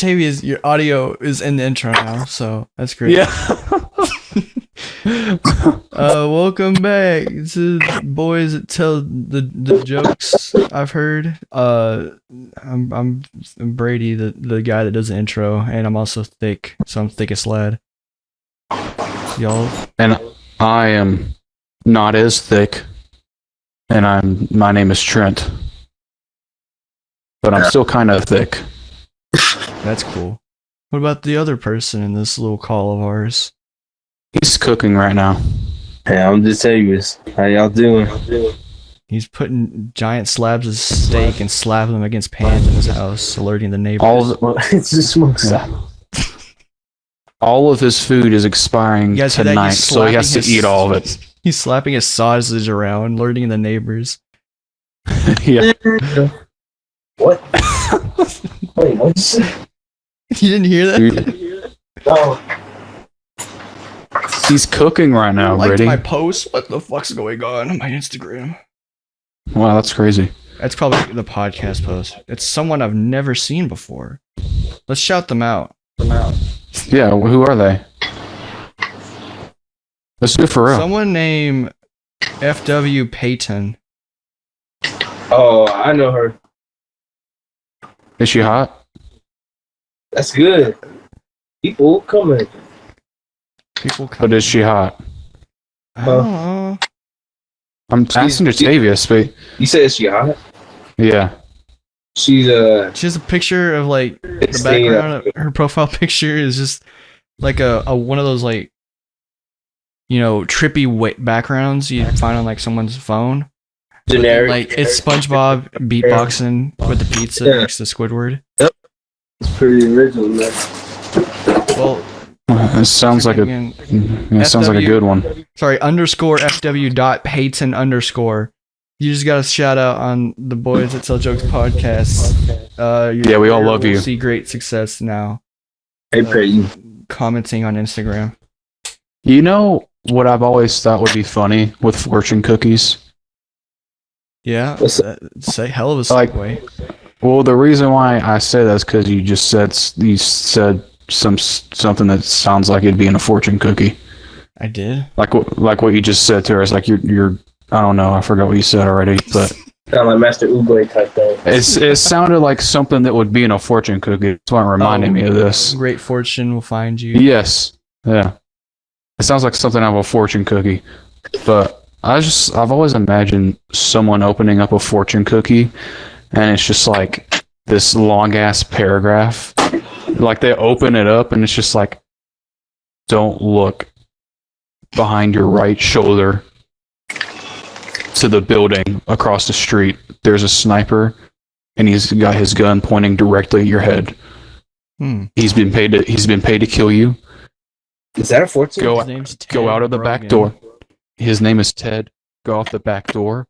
Jatavius, your audio is in the intro now, so that's great. Yeah. Welcome back to boys that tell the jokes I've heard. I'm Brady, the guy that does the intro, and I'm also thick, so I'm thickest lad. Y'all. And I am not as thick, and my name is Trent, but I'm still kind of thick. That's cool. What about the other person in this little call of ours? He's cooking right now. Hey, I'm Jatavius. How y'all doing? He's putting giant slabs of steak and slapping them against pans in his house, alerting the neighbors. It's just smoke salad. All of his food is expiring tonight, so he has to eat all of it. He's slapping his sausage around, alerting the neighbors. Yeah. What? Wait, what'd you say? You didn't hear that? No. He's cooking right now, Like Brady. my post. What the fuck's going on my Instagram? Wow, that's crazy. That's probably the podcast post. It's someone I've never seen before. Let's shout them out. Yeah, who are they? Let's do it for real. Someone named FW Payton. Oh, I know her. Is she hot? That's good. People coming. But is she hot? I don't know. I'm asking Jatavius, but You said she hot? yeah. She's She has a picture of like the background of her profile picture is just like a one of those like, you know, trippy backgrounds you find on like someone's phone. generic. Like it's SpongeBob beatboxing with the pizza next to Squidward. Yep. It's pretty original, man. Well, It sounds like it sounds like a good one. Sorry, underscore FW dot Payton underscore. You just got a shout out on the Boys That Tell Jokes podcast. Yeah, we all love you. See great success now. Hey, Peyton. Commenting on Instagram. You know what I've always thought would be funny with fortune cookies? Yeah, say hell of a Like- segue. Well, the reason why I say that is because you said something that sounds like it'd be in a fortune cookie. I did. Like what you just said to her. It's like you're I don't know. I forgot what you said already, but Kind of like Master Oogway type thing. it sounded like something that would be in a fortune cookie. That's why it reminded me of this. Great fortune will find you. Yes. Yeah. It sounds like something out of a fortune cookie. But I've always imagined someone opening up a fortune cookie and it's just like this long ass paragraph. Like they open it up and it's just like, don't look behind your right shoulder to the building across the street. There's a sniper and he's got his gun pointing directly at your head. He's been paid to kill you. Is that a fortune? His name's Ted Go out of the back door. His name is Ted. Go off the back door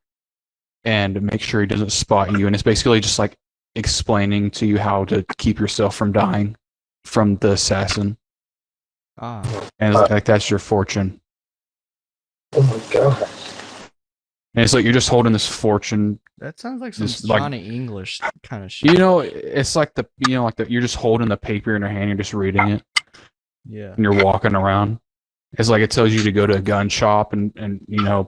and make sure he doesn't spot you. And it's basically just like explaining to you how to keep yourself from dying from the assassin. Ah, And it's like that's your fortune. Oh my god. And it's like you're just holding this fortune. that sounds like some Just like- Johnny English kind of shit. You know, it's like you're just holding the paper in your hand, you're just reading it, Yeah. and you're walking around. It's like it tells you to go to a gun shop and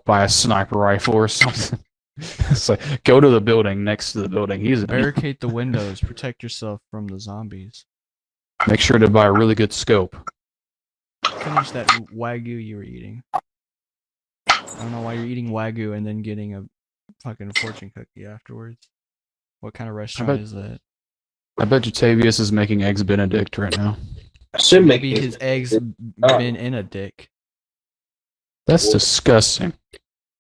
buy a sniper rifle or something. It's like go to the building next to the building. Barricade the windows. Protect yourself from the zombies. Make sure to buy a really good scope. Finish that Wagyu you were eating. I don't know why you're eating Wagyu and then getting a fucking fortune cookie afterwards. What kind of restaurant is that? I bet Jatavius is making eggs Benedict right now. I should make Maybe it. his eggs been in a dick. That's disgusting.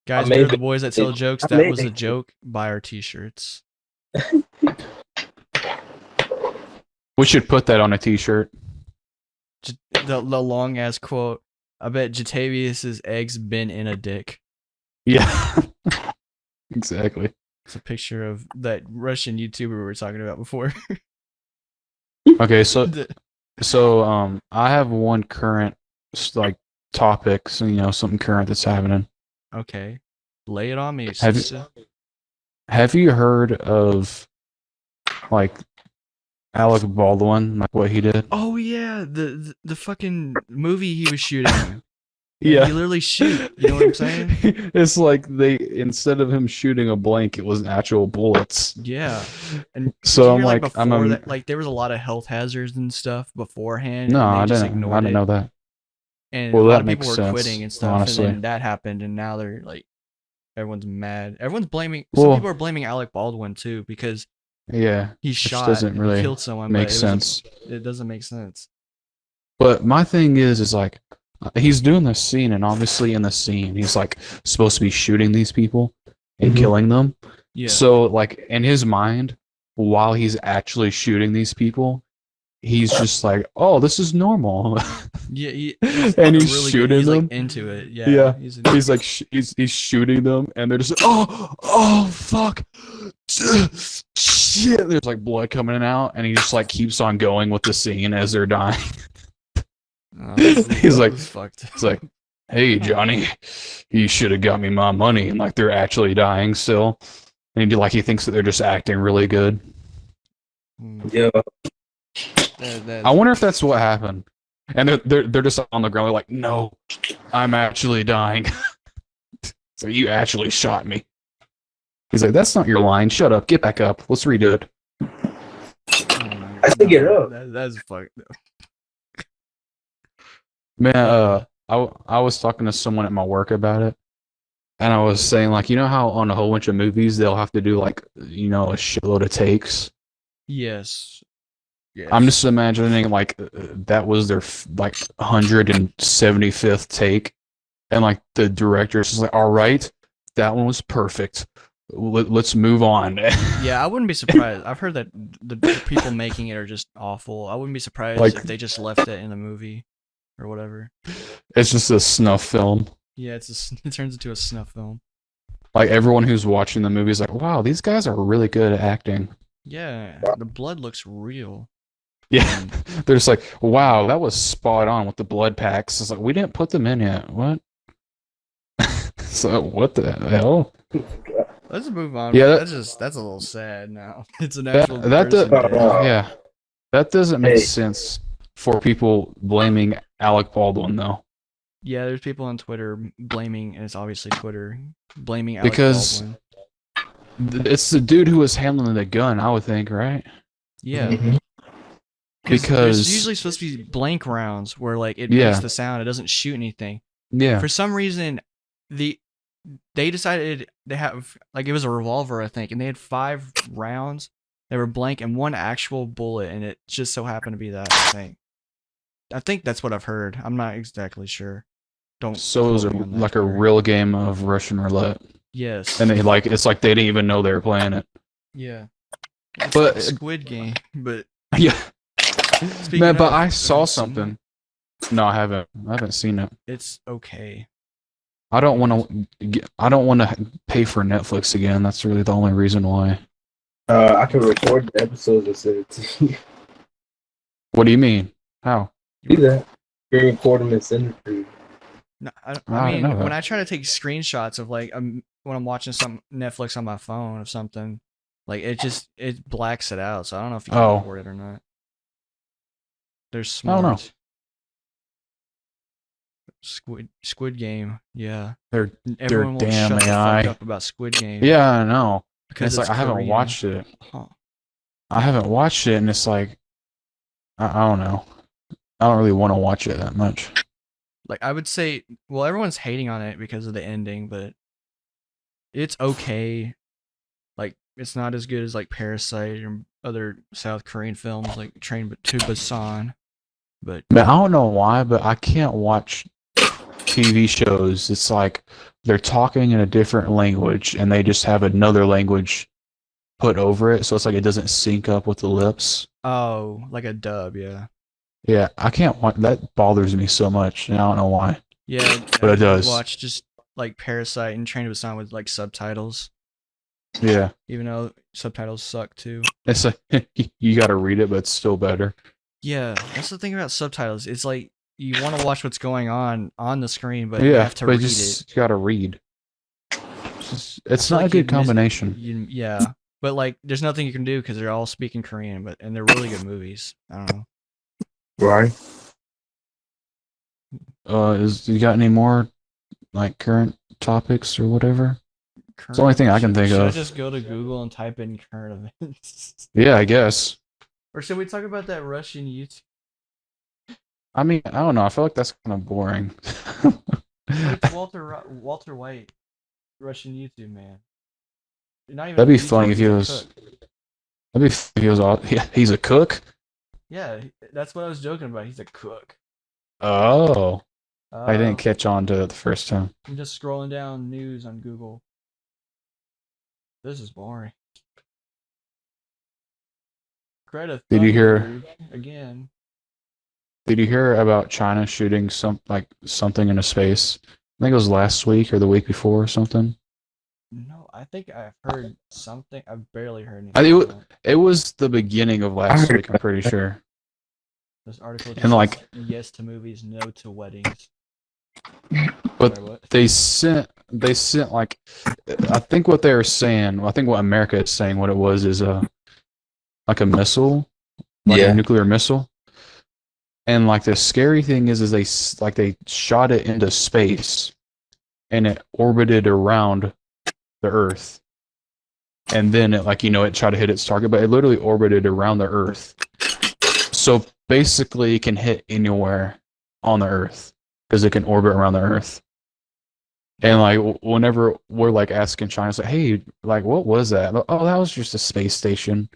Guys, I we're made the Boys That Tell Jokes. I That made was a it. joke. Buy our t-shirts. We should put that on a t-shirt. The long ass quote. I bet Jatavius's eggs been in a dick. Yeah. Exactly. It's a picture of that Russian YouTuber we were talking about before. Okay, so I have one current like topic, so something current that's happening. Okay. Lay it on me. Have you- sister. Have you heard of like Alec Baldwin, like what he did. Oh yeah, the fucking movie he was shooting. Yeah. He literally shoot. You know what I'm saying? It's like they instead of him shooting a blank, it was actual bullets. Yeah. And So I'm hear, like, before that, like there was a lot of health hazards and stuff beforehand. No, and they I just didn't. ignored I didn't it. know that. And Well, a lot that of people makes were sense, quitting and stuff, honestly. and then that happened, and now they're like, everyone's mad. Everyone's blaming. Well- Some people are blaming Alec Baldwin too because Yeah, he which shot doesn't and really he killed someone. make but sense. It doesn't make sense. But my thing is like, he's doing this scene, and obviously in the scene, he's like supposed to be shooting these people and Mhm. killing them. Yeah. So like in his mind, while he's actually shooting these people, he's just like, "Oh, this is normal." Yeah. And he's really shooting He's them. like into it. Yeah. Yeah. He's He's like he's shooting them, and they're just like, oh fuck, shit. There's like blood coming out, and he just like keeps on going with the scene as they're dying. He's like- fucked. It's like, hey Johnny, you should have got me my money, and like they're actually dying still, and he thinks that they're just acting really good. Yeah. I wonder if that's what happened, and they're just on the ground. They're like, no, I'm actually dying. So you actually shot me. He's like, that's not your line. Shut up. Get back up. Let's redo it. I still get up. That's fucked. Man, I was talking to someone at my work about it, and I was saying like, you know how on a whole bunch of movies they'll have to do like, you know, a shitload of takes. Yes. Yes. I'm just imagining like that was their like 175th take, and like the director's just like, all right, that one was perfect. Let's move on. Yeah, I wouldn't be surprised. I've heard that the people making it are just awful. I wouldn't be surprised Like- if they just left it in the movie or whatever. It's just a snuff film. Yeah, it turns into a snuff film. Like everyone who's watching the movie is like, wow, these guys are really good at acting. Yeah, the blood looks real. Yeah, they're just like, wow, that was spot on with the blood packs. It's like, we didn't put them in yet. What? So what the hell? Let's move on. Yeah, that's a little sad now. It's an actual That person does, dead. yeah, that doesn't make Hey. sense for people blaming Alec Baldwin though, Yeah, there's people on Twitter blaming, and it's obviously Twitter blaming Alec because Baldwin. it's the dude who was handling the gun. I would think, right? Yeah, Mhm. there's Because usually supposed to be blank rounds where like it Yeah. makes the sound, it doesn't shoot anything. yeah, For some reason, they decided they have like it was a revolver, I think, and they had 5 rounds that were blank and 1 actual bullet, and it just so happened to be that. I think that's what I've heard. I'm not exactly sure. Don't. so it was quote me on that, like a Twitter. real game of Russian roulette, Yes. and it's like they didn't even know they were playing it. Yeah. It's But- like Squid Game, but Yeah, speaking man. But of, I have saw you seen something. No, I haven't. I haven't seen it. it? It's okay. I don't want to. I don't want to pay for Netflix again. That's really the only reason why. I can record the episodes and send it to you. What do you mean? How? Do that. You can record them and send it to you. No, I I don't mean, know when that. I try to take screenshots of like when I'm watching some Netflix on my phone or something, like it blacks it out. So I don't know if you can Oh. record it or not. They're I smart. don't know. Squid Game, yeah. They're Everyone will damn shut the AI. fuck up about Squid Game. Yeah, I know. because It's like I haven't Korean. watched it. Huh. I haven't watched it, and it's like I don't know. I don't really want to watch it that much. Like I would say, well, everyone's hating on it because of the ending, but it's okay. Like it's not as good as like Parasite or other South Korean films like Train to Busan. But Man, I don't know why, but I can't watch TV shows. It's like they're talking in a different language, and they just have another language put over it, so it's like it doesn't sync up with the lips. oh, like a dub, yeah. Yeah, I can't watch that. Bothers me so much, and I don't know why. Yeah, But it I does. watch just like Parasite and Train to Busan with like subtitles, Yeah, even though subtitles suck too. it's like you got to read it, but it's still better. Yeah, that's the thing about subtitles. It's like you want to watch what's going on the screen, but yeah, you have to but read you it. just got to read. It's feel not like a you'd good miss- combination. Yeah, But like, there's nothing you can do because they're all speaking Korean, and they're really good movies. I don't know. Right. You got any more like current topics or whatever? It's the only thing I can think should of. I just go to Google and type in current events? Yeah, I guess. Or should we talk about that Russian YouTube? I mean, I don't know. I feel like that's kind of boring. It's Walter White, Russian YouTube man. Not even That'd be a YouTuber, funny if he he's a was. cook. That'd be if he was all. Yeah, he's a cook. Yeah, that's what I was joking about. He's a cook. Oh, I didn't catch on to it the first time. I'm just scrolling down news on Google. This is boring. Greta Did you hear? Thunberg again? Did you hear about China shooting something into space? I think it was last week or the week before or something. No, I think I've heard something. I've barely heard I anything. think it was the beginning of last week. I'm pretty sure. This article And like, says, yes to movies, no to weddings. but Sorry, what? they sent like, I think what they were saying. I think what America is saying, what it was is like a missile, like a nuclear missile. And like the scary thing is they shot it into space, and it orbited around the Earth, and then it it tried to hit its target, but it literally orbited around the Earth. So basically, it can hit anywhere on the Earth because it can orbit around the Earth. And like whenever we're like asking China, it's like, hey, like what was that? Oh, that was just a space station.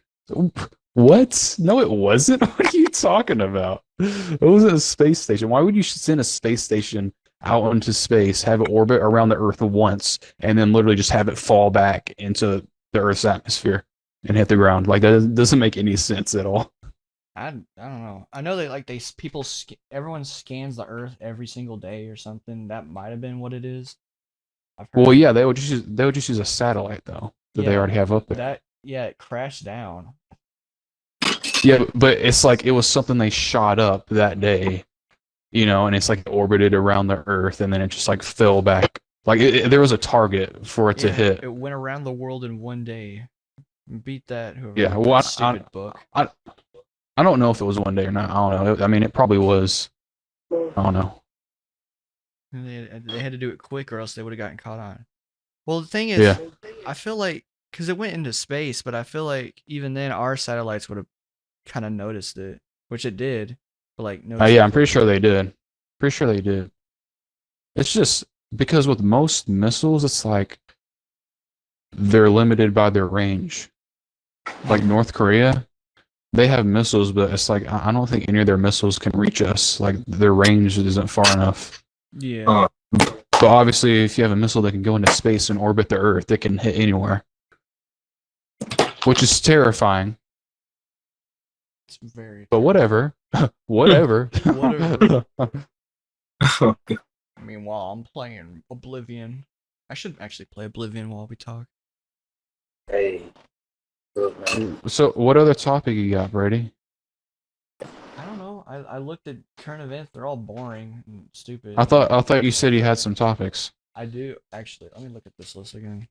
What? No, it wasn't. What are you talking about? It wasn't a space station. Why would you send a space station out into space, have it orbit around the Earth once, and then literally just have it fall back into the Earth's atmosphere and hit the ground? Like that doesn't make any sense at all. I don't know. I know everyone scans the Earth every single day or something. That might have been what it is. Well, yeah, they would just use a satellite though that they already have up there. It crashed down. Yeah, but it's like it was something they shot up that day, and it's like orbited around the Earth, and then it just like fell back. Like there was a target for it to hit. It went around the world in one day. Beat that. Whoever Yeah, wrote well, that stupid book. I don't know if it was one day or not. I don't know. I mean, it probably was. I don't know. They had to do it quick, or else they would have gotten caught on. Well, the thing is, I feel like because it went into space, but I feel like even then our satellites would have kind of noticed it, which it did, but like no. Yeah, I'm pretty sure they did. Pretty sure they did. It's just because with most missiles, it's like they're limited by their range. Like North Korea, they have missiles, but it's like I don't think any of their missiles can reach us. Like their range isn't far enough. Yeah. But obviously, if you have a missile that can go into space and orbit the Earth, it can hit anywhere, which is terrifying. It's very. But whatever, whatever. Whatever. Meanwhile, I'm playing Oblivion. I should actually play Oblivion while we talk. Hey. Look, man. So, what other topic you got, Brady? I don't know. I looked at current events. They're all boring and stupid. I thought you said you had some topics. I do actually. Let me look at this list again.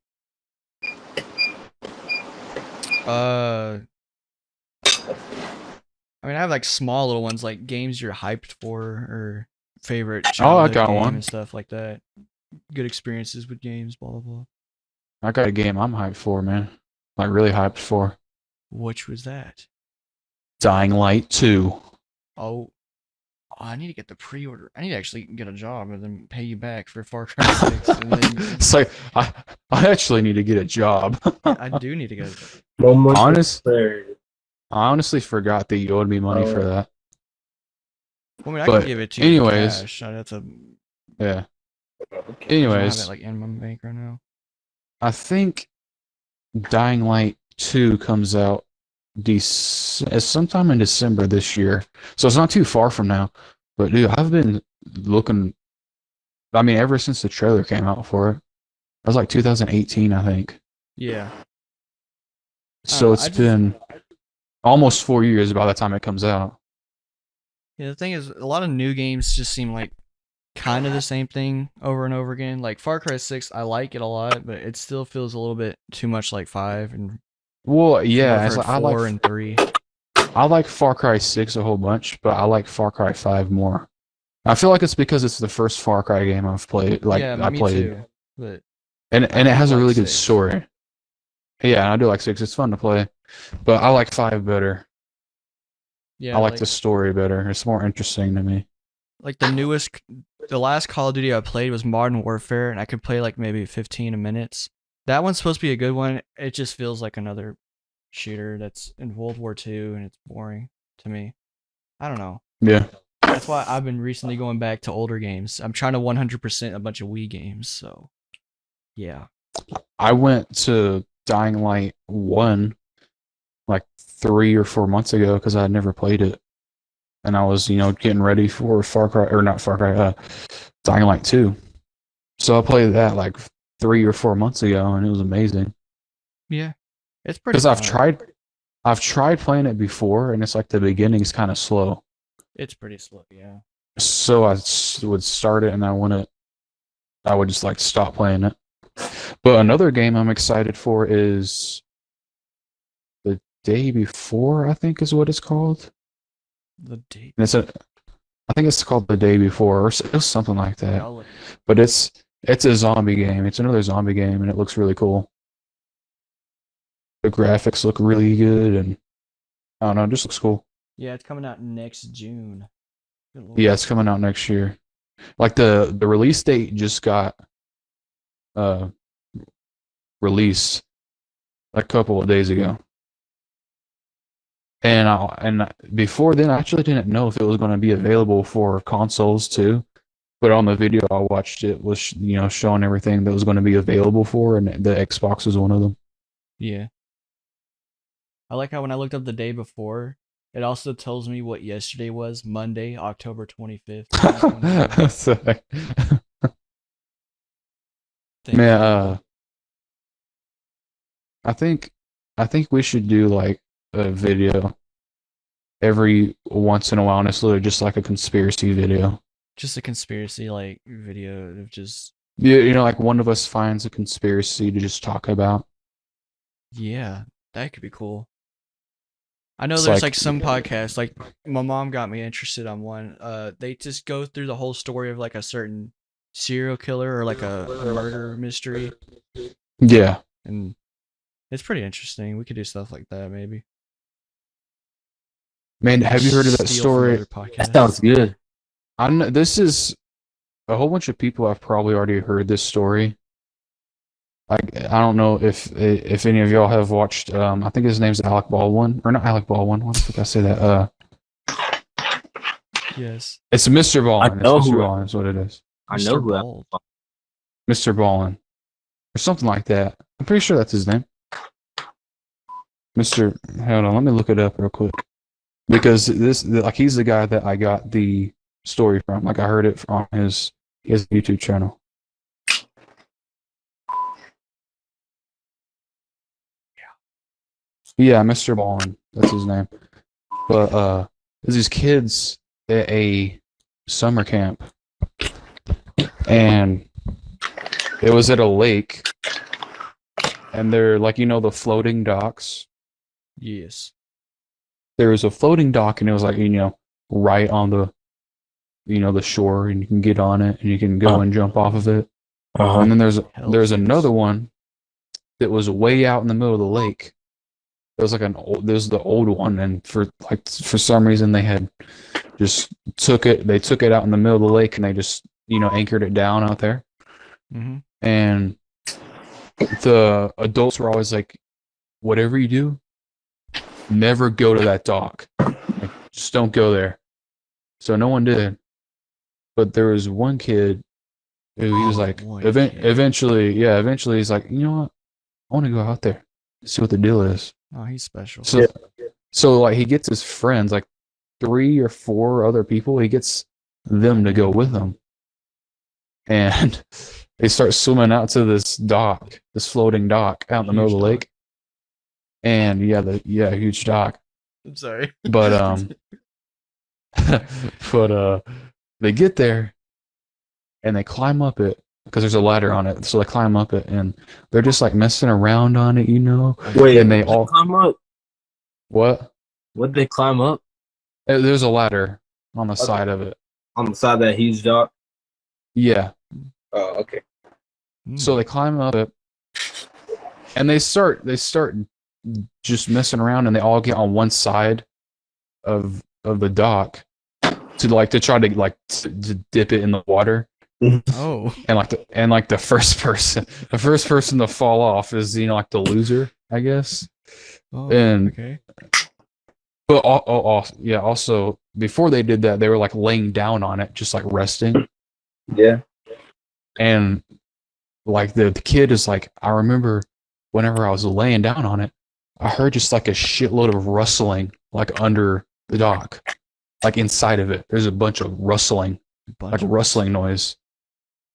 I mean, I have like small little ones, like games you're hyped for or favorite I got game one. and stuff like that. Good experiences with games, blah blah blah. I got a game I'm hyped for, man. Like really hyped for. Which was that? Dying Light 2. Oh, I need to get the pre-order. I need to actually get a job and then pay you back for Far Cry 6. And then... It's like I actually need to get a job. I do need to get a job. I honestly forgot that you owed me money for that. Well, I mean, I can give it to you. Anyways, cash. That's a yeah. I Anyways, have it like in my bank right now. I think Dying Light 2 comes out sometime in December this year, so it's not too far from now. But dude, I've been looking. I mean, ever since the trailer came out for it, that was like 2018, I think. Yeah. So it's been almost 4 years by the time it comes out. Yeah, the thing is, a lot of new games just seem like kind of the same thing over and over again. Like Far Cry 6, I like it a lot, but it still feels a little bit too much like 5 and Well, From yeah, what I've it's heard, like, 4 and 3. I like Far Cry 6 a whole bunch, but I like Far Cry 5 more. I feel like it's because it's the first Far Cry game I've played. Like Yeah, I me played, too. But and I it do has a like really good 6. story. Yeah, I do like 6. It's fun to play, but I like 5 better. I Yeah, like the story better. It's more interesting to me. like the last Call of Duty I played was Modern Warfare, and I could play like maybe 15 minutes. That one's supposed to be a good one. It just feels like another shooter that's in World War II, and it's boring to me. I don't know. Yeah, That's why I've been recently going back to older games. I'm trying to 100% a bunch of Wii games, so yeah. I went to Dying Light 1 like 3 or 4 months ago because I had never played it, and I was getting ready for Far Cry or not Far Cry, Dying Light 2. So I played that like 3 or 4 months ago, and it was amazing. Yeah. It's pretty Because fun. I've tried playing it before, and it's like the beginning's kind of slow. It's pretty slow, yeah. So would start it, and I would just like stop playing it. But another game I'm excited for is The Day Before, I think is what it's called. The date. And I think it's called The Day Before, or it was something like that. I'll look. But it's a zombie game. It's another zombie game, and it looks really cool. The graphics look really good, and I don't know, it just looks cool. Yeah, it's coming out next June. Good lord. Yeah, it's coming out next year. Like the release date just got released a couple of days ago. And before then, I actually didn't know if it was going to be available for consoles too. But on the video I watched, it was showing everything that was going to be available for, and the Xbox was one of them. Yeah. I like how when I looked up the day before, it also tells me what yesterday was, Monday, October 25th. 2021. Thank Man, you. I think we should do like a video every once in a while, and it's literally just like a conspiracy video. Just a conspiracy like video of just Yeah, like one of us finds a conspiracy to just talk about. yeah, that could be cool. I know It's there's like like some podcasts, like my mom got me interested on one. They just go through the whole story of like a certain serial killer or like a murder mystery, yeah. and it's pretty interesting. We could do stuff like that maybe. Man, have you heard of that Steal from story? other podcasts. That sounds good. I know this is a whole bunch of people have probably already heard this story. I don't know if any of y'all have watched. I think his name's Alec Baldwin, or not Alec Baldwin. Why the fuck I say that? Yes. It's Mr. Baldwin. I know It's Mr. who- Baldwin is what it is. I know who Bald. Mr. Baldwin, or something like that. I'm pretty sure that's his name. Mr. Hold on, let me look it up real quick. Because he's the guy that I got the story from. Like I heard it from his YouTube channel. Yeah, Mr. Baldwin. That's his name. But there's these kids at a summer camp, and it was at a lake, and they're like the floating docks. Yes. There was a floating dock, and it was like right on the the shore, and you can get on it, and you can go and jump off of it. And then there's yes. another one that was way out in the middle of the lake. It was like there's the old one, and for some reason they had just took it out in the middle of the lake, and they just anchored it down out there. Mm-hmm. And the adults were always like, whatever you do, never go to that dock. Like, just don't go there. So no one did. But there was one kid who he was like, eventually he's like, you know what? I want to go out there, see what the deal is. Oh, he's special. So like he gets his friends, like 3 or 4 other people, he gets them to go with him. And they start swimming out to this dock, this floating dock out in the middle of the lake. And huge dock. I'm sorry. But but they get there and they climb up it, because there's a ladder on it. So they climb up it, and they're just like messing around on it, you know. Wait, and they all climb up? what? What they climb up? There's a ladder on the Okay. side of it. On the side of that huge dock? Yeah. Oh, okay. So they climb up it, and they start just messing around, and they all get on one side of the dock to try to dip it in the water. Oh. And the first person to fall off is, you know, like the loser, I guess. Oh, And okay. but also before they did that, they were like laying down on it, just like resting. Yeah. And like the kid is like, I remember whenever I was laying down on it, I heard just like a shitload of rustling, like under the dock, like inside of it. There's a bunch of rustling, like rustling noise.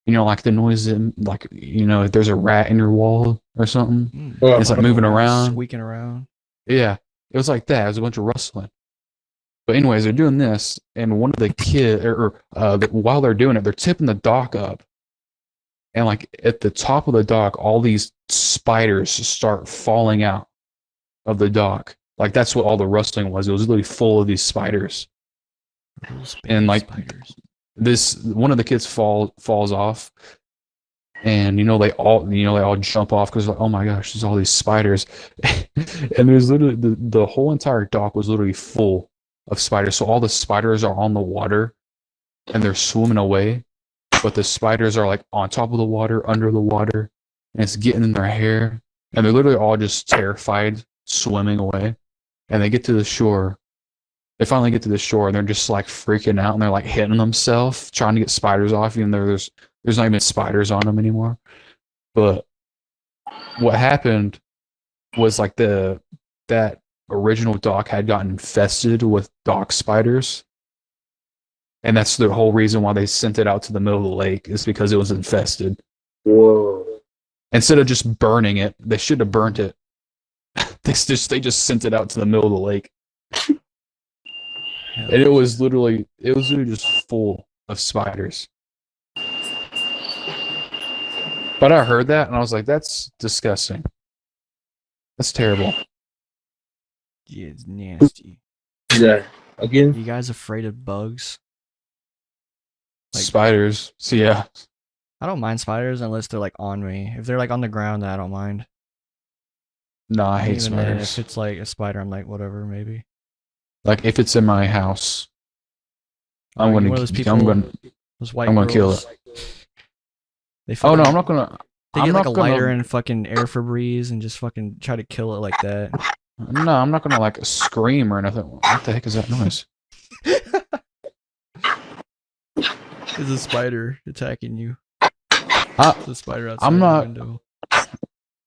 You know, like the noise in, like, you know, if there's a rat in your wall or something, it's like moving around, squeaking around. Yeah, it was like that. It was a bunch of rustling. But anyways, they're doing this, and one of the kids, while they're doing it, they're tipping the dock up, and like at the top of the dock, all these spiders start falling out of the dock. Like that's what all the rustling was. It was literally full of these spiders. And like one of the kids falls off, and they all jump off because like, oh my gosh, there's all these spiders. And there's literally the whole entire dock was literally full of spiders. So all the spiders are on the water and they're swimming away, but the spiders are like on top of the water, under the water, and it's getting in their hair, and they're literally all just terrified, swimming away. And they get to the shore. They finally get to the shore, and they're just like freaking out, and they're like hitting themselves, trying to get spiders off, even though there's not even spiders on them anymore. But what happened was like that original dock had gotten infested with dock spiders. And that's the whole reason why they sent it out to the middle of the lake, is because it was infested. Whoa. Instead of just burning it, they should have burnt it. They just sent it out to the middle of the lake. And it was literally just full of spiders. But I heard that and I was like, that's disgusting. That's terrible. Yeah, it's nasty. Yeah. Again? You guys afraid of bugs? Like, spiders. So yeah. I don't mind spiders unless they're like on me. If they're like on the ground, I don't mind. No, I hate Even then, spiders. if it's like a spider, I'm like, whatever, maybe. Like if it's in my house, I'm gonna those white I'm gonna kill girls. it. They Oh no, fucking- I'm not gonna. They I'm get like not a gonna- lighter and fucking air Febreze and just fucking try to kill it like that. No, I'm not gonna like scream or anything. What the heck is that noise? There's a spider attacking you. There's a spider outside I'm the not- window.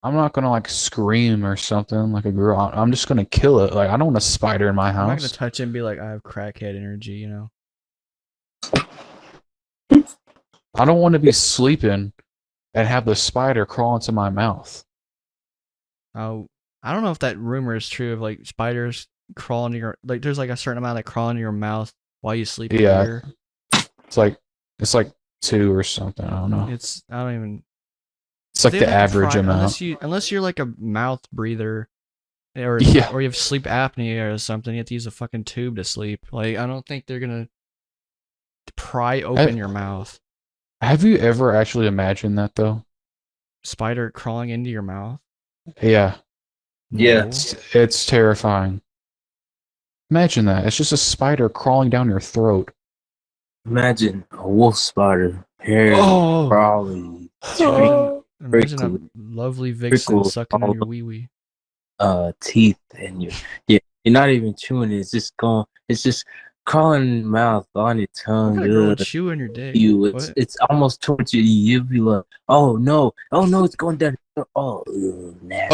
I'm not gonna like scream or something like a girl. I'm just gonna kill it. Like I don't want a spider in my I'm not gonna house. touch it and be like, I have crackhead energy, you know? I don't want to be sleeping and have the spider crawl into my mouth. Oh, I don't know if that rumor is true of like spiders crawl into your, like there's like a certain amount that crawl into your mouth while you sleep. Yeah. Here. It's like 2 or something. I don't know. I don't even. It's like they the have to average try- amount. Unless you're like a mouth breather, or Yeah. or you have sleep apnea or something, you have to use a fucking tube to sleep. Like I don't think they're gonna pry open your mouth. Have you ever actually imagined that though? Spider crawling into your mouth. Yeah. Yeah. No. It's terrifying. Imagine that. It's just a spider crawling down your throat. Imagine a wolf spider. Hair Oh. crawling. Imagine a Prickly. lovely vixen Prickle sucking on all your wee wee. Teeth, and you're not even chewing it. It's just going. It's just crawling mouth on your What tongue. kind of girl would Ugh. chew on your dick? What? It's almost towards you. You'll be like, oh no, it's going down. Oh, ugh, nasty.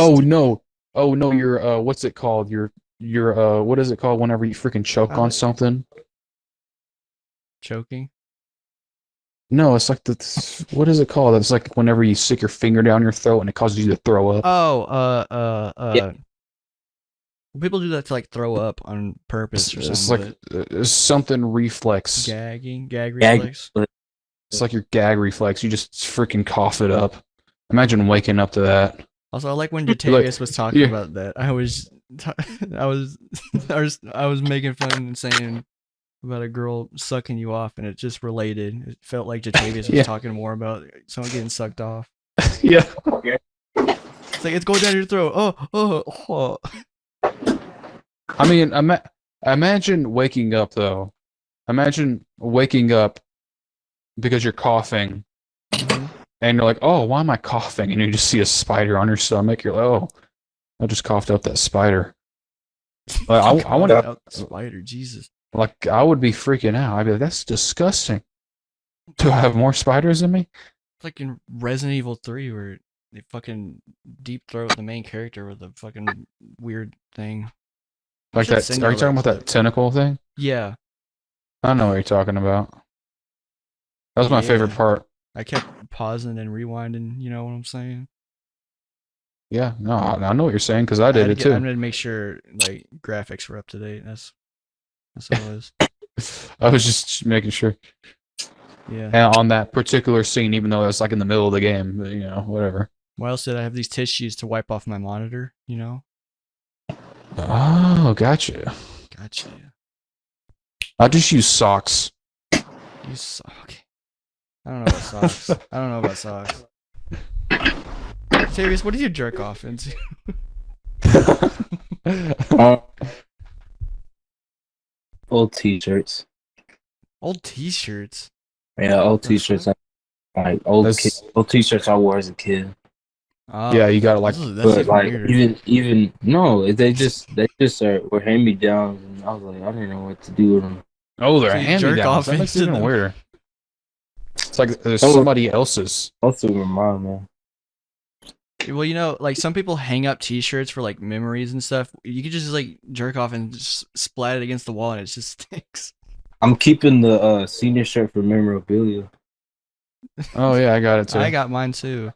Oh no, you're what's it called? You're what is it called whenever you freaking choke on Alec. something? Choking? No, it's like what is it called? It's like whenever you stick your finger down your throat and it causes you to throw up. Oh, Yeah. people do that to like throw up on purpose or It's something. like something reflex. Gag Gag. reflex. It's like your gag reflex. You just freaking cough it up. Imagine waking up to that. Also, I like when Like, Jatavius was talking yeah. about that. I was I was making fun and saying about a girl sucking you off, and it just related. It felt like Jatavius was Yeah. talking more about someone getting sucked off. Yeah. It's like it's going down your throat. Oh. I mean, imagine waking up though. Imagine waking up because you're coughing, and you're like, "Oh, why am I coughing?" And you just see a spider on your stomach. You're like, "Oh, I just coughed up that spider." Like, I want out the spider. Jesus. Like, I would be freaking out. I'd be like, "That's disgusting." Do I have more spiders in me? It's like in Resident Evil 3 where they fucking deep throat the main character with a fucking weird thing. Like that? Are you talking about that tentacle thing? Yeah. I don't know what you're talking about. That was my favorite part. I kept pausing and rewinding. You know what I'm saying? Yeah, no, I know what you're saying because I did it too. I'm gonna make sure like graphics were up to date. That's all it is. I was just making sure. Yeah. And on that particular scene, even though it's like in the middle of the game, but, you know, whatever. Why else did I have these tissues to wipe off my monitor? You know? Oh, gotcha. I just use socks. You suck. I don't know about socks. Jatavius, what did you jerk off into? Old t-shirts. Old t-shirts. Yeah, old t-shirts. Like old t-shirts I wore as a kid. Yeah, you gotta like. But like even no, they just were hand me downs, and I was like, I didn't know what to do with them. Oh, they're hand me downs. That makes it even weirder. It's like there's somebody else's. Most of them are mine, man. Well, you know, like some people hang up T-shirts for like memories and stuff. You could just like jerk off and just splat it against the wall, and it just stinks. I'm keeping the senior shirt for memorabilia. Oh yeah, I got it too. I got mine too.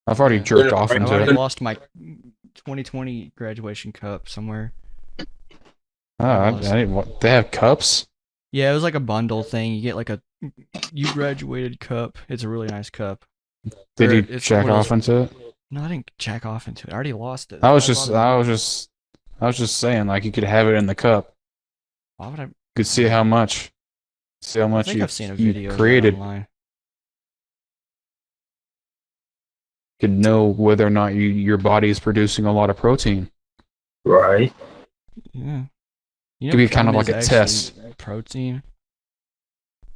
I've already jerked off into it. I lost my 2020 graduation cup somewhere. Oh, they have cups? Yeah, it was like a bundle thing. You get like you graduated cup. It's a really nice cup. Did you jack off into it? No, I didn't jack off into it. I already lost it. I was just saying, like, you could have it in the cup. Why would I? You could see how much. I think I've seen a video created. online. You could know whether or not your body is producing a lot of protein. Right. Yeah. You know, could be kind of like a test. Protein.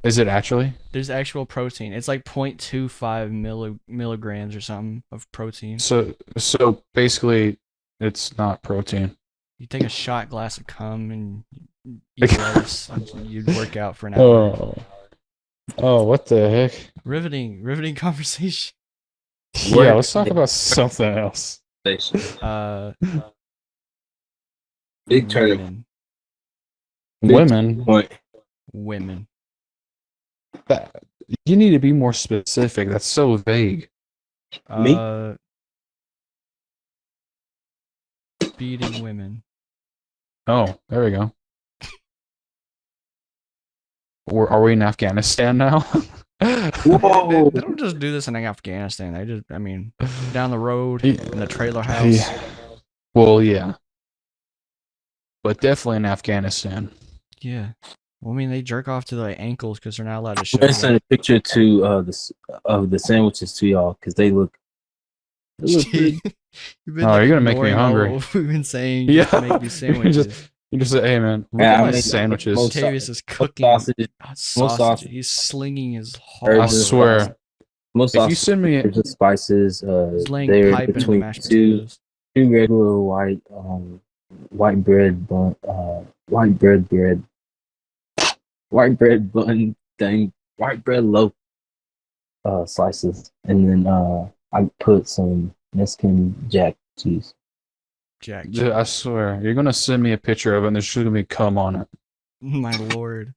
Is it actually? There's actual protein. It's like 0.25 milligrams or something of protein. So basically, it's not protein. You take a shot glass of cum and eat lettuce. You'd work out for an hour. Oh, what the heck? Riveting conversation. Yeah, let's talk about something else. Big turn. Women. You need to be more specific. That's so vague. Me? Beating women. Oh, there we go. Are we in Afghanistan now? Whoa! They don't just do this in Afghanistan. They just, down the road in the trailer house. Yeah. Well, yeah. But definitely in Afghanistan. Yeah. Well, they jerk off to the ankles because they're not allowed to show. I'm gonna send a picture to of the sandwiches to y'all because they look. You're gonna make me hungry. We've been saying, yeah, make me sandwiches. You just say, "Hey, man, look at my sandwiches." Jatavius is cooking sausage. He's slinging his heart. I swear. Most if you send me the spices, they're between two regular white bread bun, white bread loaf slices, and then I put some Mexican jack cheese. Dude, I swear, you're gonna send me a picture of it, and there's just gonna be cum on it. My lord!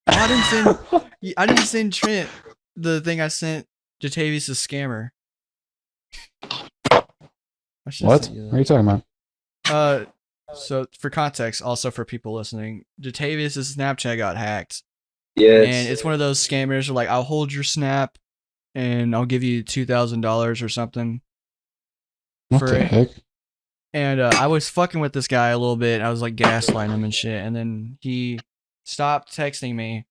I didn't send Trent the thing I sent Jatavius the scammer. What are you talking about? So for context, also for people listening, Jatavius' Snapchat got hacked. And it's one of those scammers where like I'll hold your snap and I'll give you $2,000 or something What the heck? And I was fucking with this guy a little bit. I was like gaslighting him and shit. And then he stopped texting me.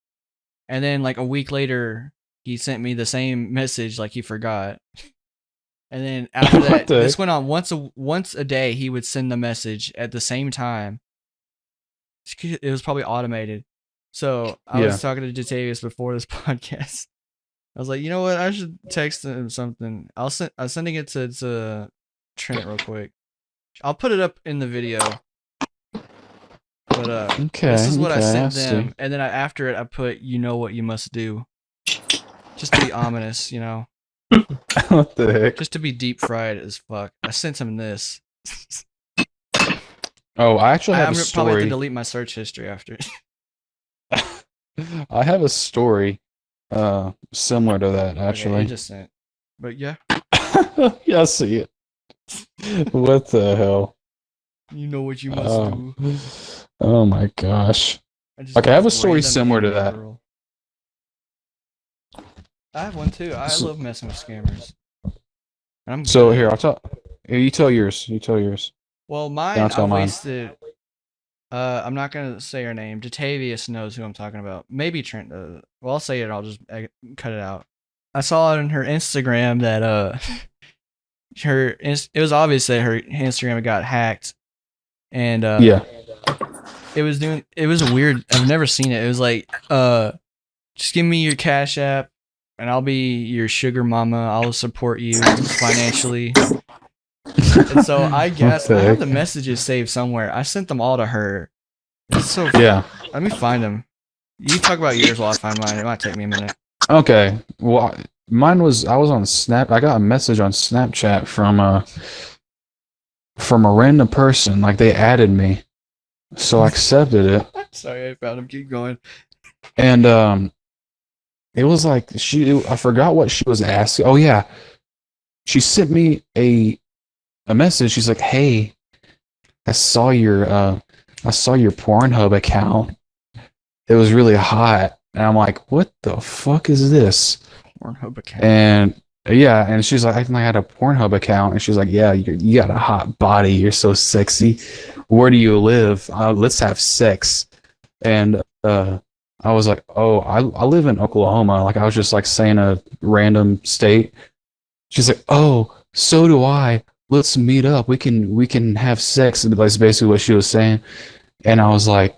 And then like a week later, he sent me the same message like he forgot. And then after that, this went on once a day. He would send the message at the same time. It was probably automated. So I was talking to Jatavius before this podcast. I was like, you know what? I should text him something. I'm sending it to Trent real quick. I'll put it up in the video. But this is what I sent them, and then after it, I put, "You know what you must do," just to be ominous, you know. What the heck? Just to be deep fried as fuck. I sent him this. Oh, I actually have a I'm probably have to story. delete my search history after. I have a story, similar to that Okay, actually. you just sent. But yeah, Yeah, I see it. What the hell? you know what you must do. Oh my gosh. Okay, I have a story similar to that. I have one too. I love messing with scammers. So here, I'll tell. Here, you tell yours. You tell yours. Well, mine, I'll tell I mine. wasted. I'm not gonna say her name. Jatavius knows who I'm talking about. Maybe Trent does. Well, I'll say it. I'll just cut it out. I saw on her Instagram that it was obvious that her Instagram got hacked, and Yeah. it was a weird. I've never seen it. It was like just give me your Cash App, and I'll be your sugar mama. I'll support you financially. And so I guess I have the messages saved somewhere. I sent them all to her. It's so Yeah. Let me find them. You talk about yours while I find mine. It might take me a minute. Okay. Well, mine was I was on Snap. I got a message on Snapchat from a random person. Like they added me, so I accepted it. Sorry, I found him. Keep going. And it was like I forgot what she was asking. Oh yeah, she sent me a message. She's like, "Hey, I saw your Pornhub account. It was really hot." And I'm like, "What the fuck is this?" Pornhub account. And yeah, and she's like, "I had a Pornhub account," and she's like, "Yeah, you got a hot body. You're so sexy. Where do you live? Let's have sex." And I was like, "Oh, I live in Oklahoma." Like I was just like saying a random state. She's like, "Oh, so do I. Let's meet up. We can have sex." That's basically what she was saying. And I was like,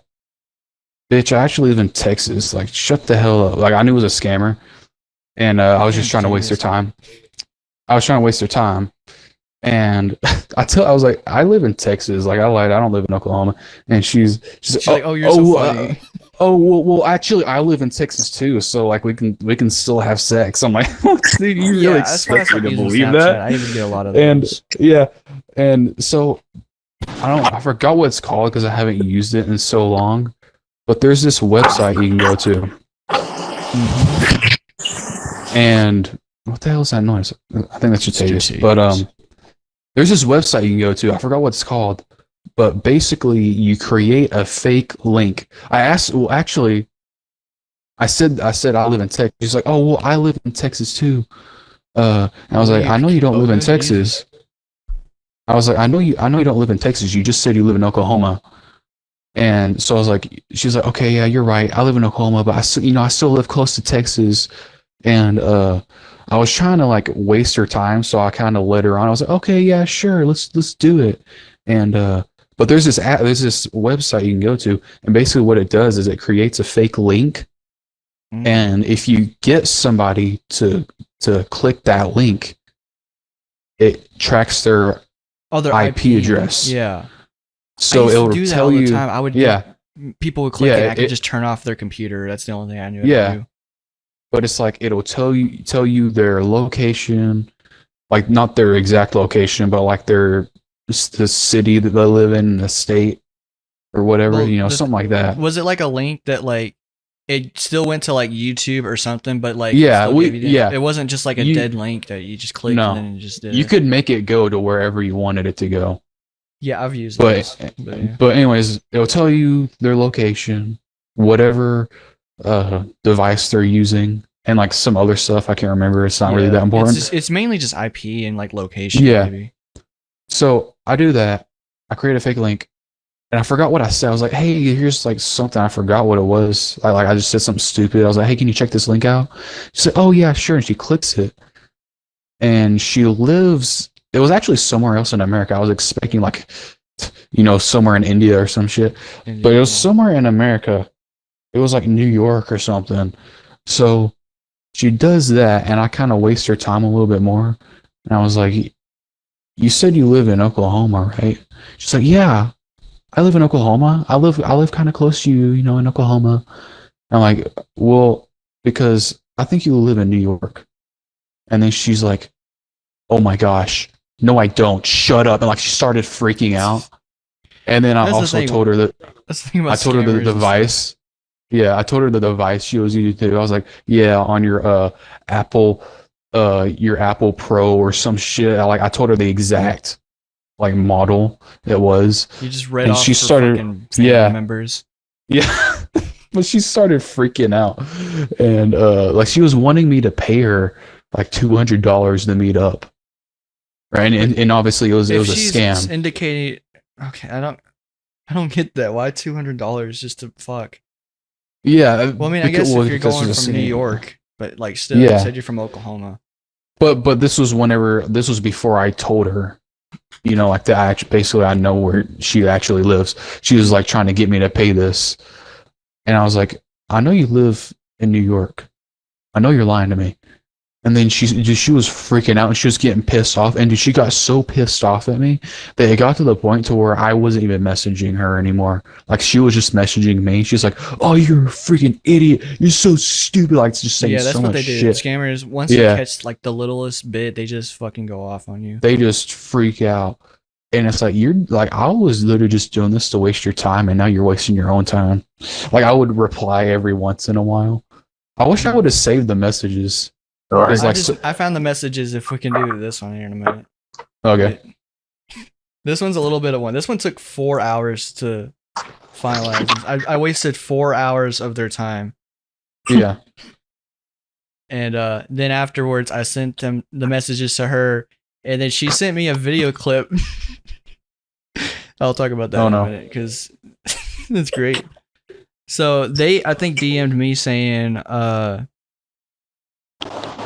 "Bitch, I actually live in Texas. Like, shut the hell up." Like I knew it was a scammer, and I was just trying to waste her time. I was trying to waste her time. And I was like, "I live in Texas." Like I lied, I don't live in Oklahoma. And she's like, "Oh, you're so funny." Well, actually, I live in Texas too, so like we can still have sex. I'm like, dude, you really expect me to believe that? I even get a lot of those. And so I forgot what it's called because I haven't used it in so long. But there's this website you can go to, and what the hell is that noise? I think that's Jatavius. But there's this website you can go to. I forgot what it's called. But basically, you create a fake link. I said I live in Texas. She's like, "Oh, well, I live in Texas too." And I was like, "I know you don't live in Texas." I was like, "I know you don't live in Texas. You just said you live in Oklahoma." And so I was like, she's like, "Okay, yeah, you're right. I live in Oklahoma, but I still live close to Texas." And I was trying to like waste her time, so I kind of led her on. I was like, "Okay, yeah, sure, let's do it." And but there's this website you can go to, and basically what it does is it creates a fake link, and if you get somebody to click that link, it tracks their IP address. Yeah. So it'll tell all the you. time. People would click it. And I could just turn off their computer. That's the only thing I knew. How to do. But it's like it'll tell you their location, like not their exact location, but like the city that they live in, the state, or whatever, something like that. Was it like a link that like it still went to like YouTube or something, but like it wasn't just like a dead link that you just clicked and then it just did. You could make it go to wherever you wanted it to go. Yeah, I've used it. But anyways, it'll tell you their location, whatever device they're using, and like some other stuff I can't remember. It's not really that important. It's mainly just IP and like location, Yeah. maybe. So I do that. I create a fake link, and I forgot what I said. I was like, "Hey, here's like something." I forgot what it was. I just said something stupid. I was like, "Hey, can you check this link out?" She said, "Oh yeah, sure." And she clicks it, and she lives. It was actually somewhere else in America. I was expecting like, somewhere in India or some shit, but it was somewhere in America. It was like New York or something. So she does that, and I kind of waste her time a little bit more. And I was like, "You said you live in Oklahoma, right?" She's like, "Yeah, I live in Oklahoma. I live kind of close to you, in Oklahoma." I'm like, "Well, because I think you live in New York." And then she's like, "Oh my gosh, no, I don't. Shut up!" And like she started freaking out. And then I also told her that I told her the device. Yeah, I told her the device she was using too. I was like, "Yeah, on your Apple Pro or some shit." I told her the exact like model it was. You just read and off she for started, fucking family members. Yeah. But she started freaking out. And like she was wanting me to pay her like $200 to meet up. Right? And obviously it was a scam. Indicating okay, I don't get that. Why $200 just to fuck? Yeah. Well, I mean, I guess if you're going from New York, but like still, you said you're from Oklahoma. But this was before I told her, like basically I know where she actually lives. She was like trying to get me to pay this, and I was like, "I know you live in New York. I know you're lying to me." And then she was freaking out and she was getting pissed off. And she got so pissed off at me that it got to the point to where I wasn't even messaging her anymore. Like she was just messaging me. She's like, "Oh, you're a freaking idiot. You're so stupid." Like just saying so much shit. Yeah, that's what they do. Scammers, once you catch like the littlest bit, they just fucking go off on you. They just freak out. And it's like, you're like, I was literally just doing this to waste your time. And now you're wasting your own time. Like I would reply every once in a while. I wish I would have saved the messages. I found the messages if we can do this one here in a minute. Okay. This one's a little bit of one. This one took 4 hours to finalize. I wasted 4 hours of their time. Yeah. And then afterwards, I sent them the messages to her, and then she sent me a video clip. I'll talk about that in a minute because that's great. So they, I think, DM'd me saying,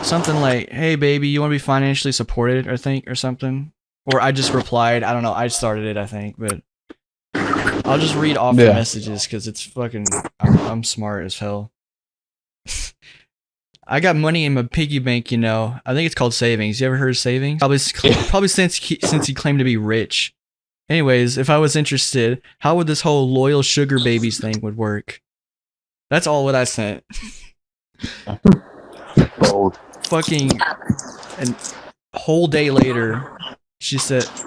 something like, "Hey baby, you want to be financially supported?" or something. Or I just replied, I don't know, I started it, I think, but I'll just read off the messages because it's fucking, I'm smart as hell. "I got money in my piggy bank, I think it's called savings. You ever heard of savings? Probably since he claimed to be rich. Anyways, if I was interested, how would this whole loyal sugar babies thing would work?" That's all what I sent. Bold. Fucking a whole day later,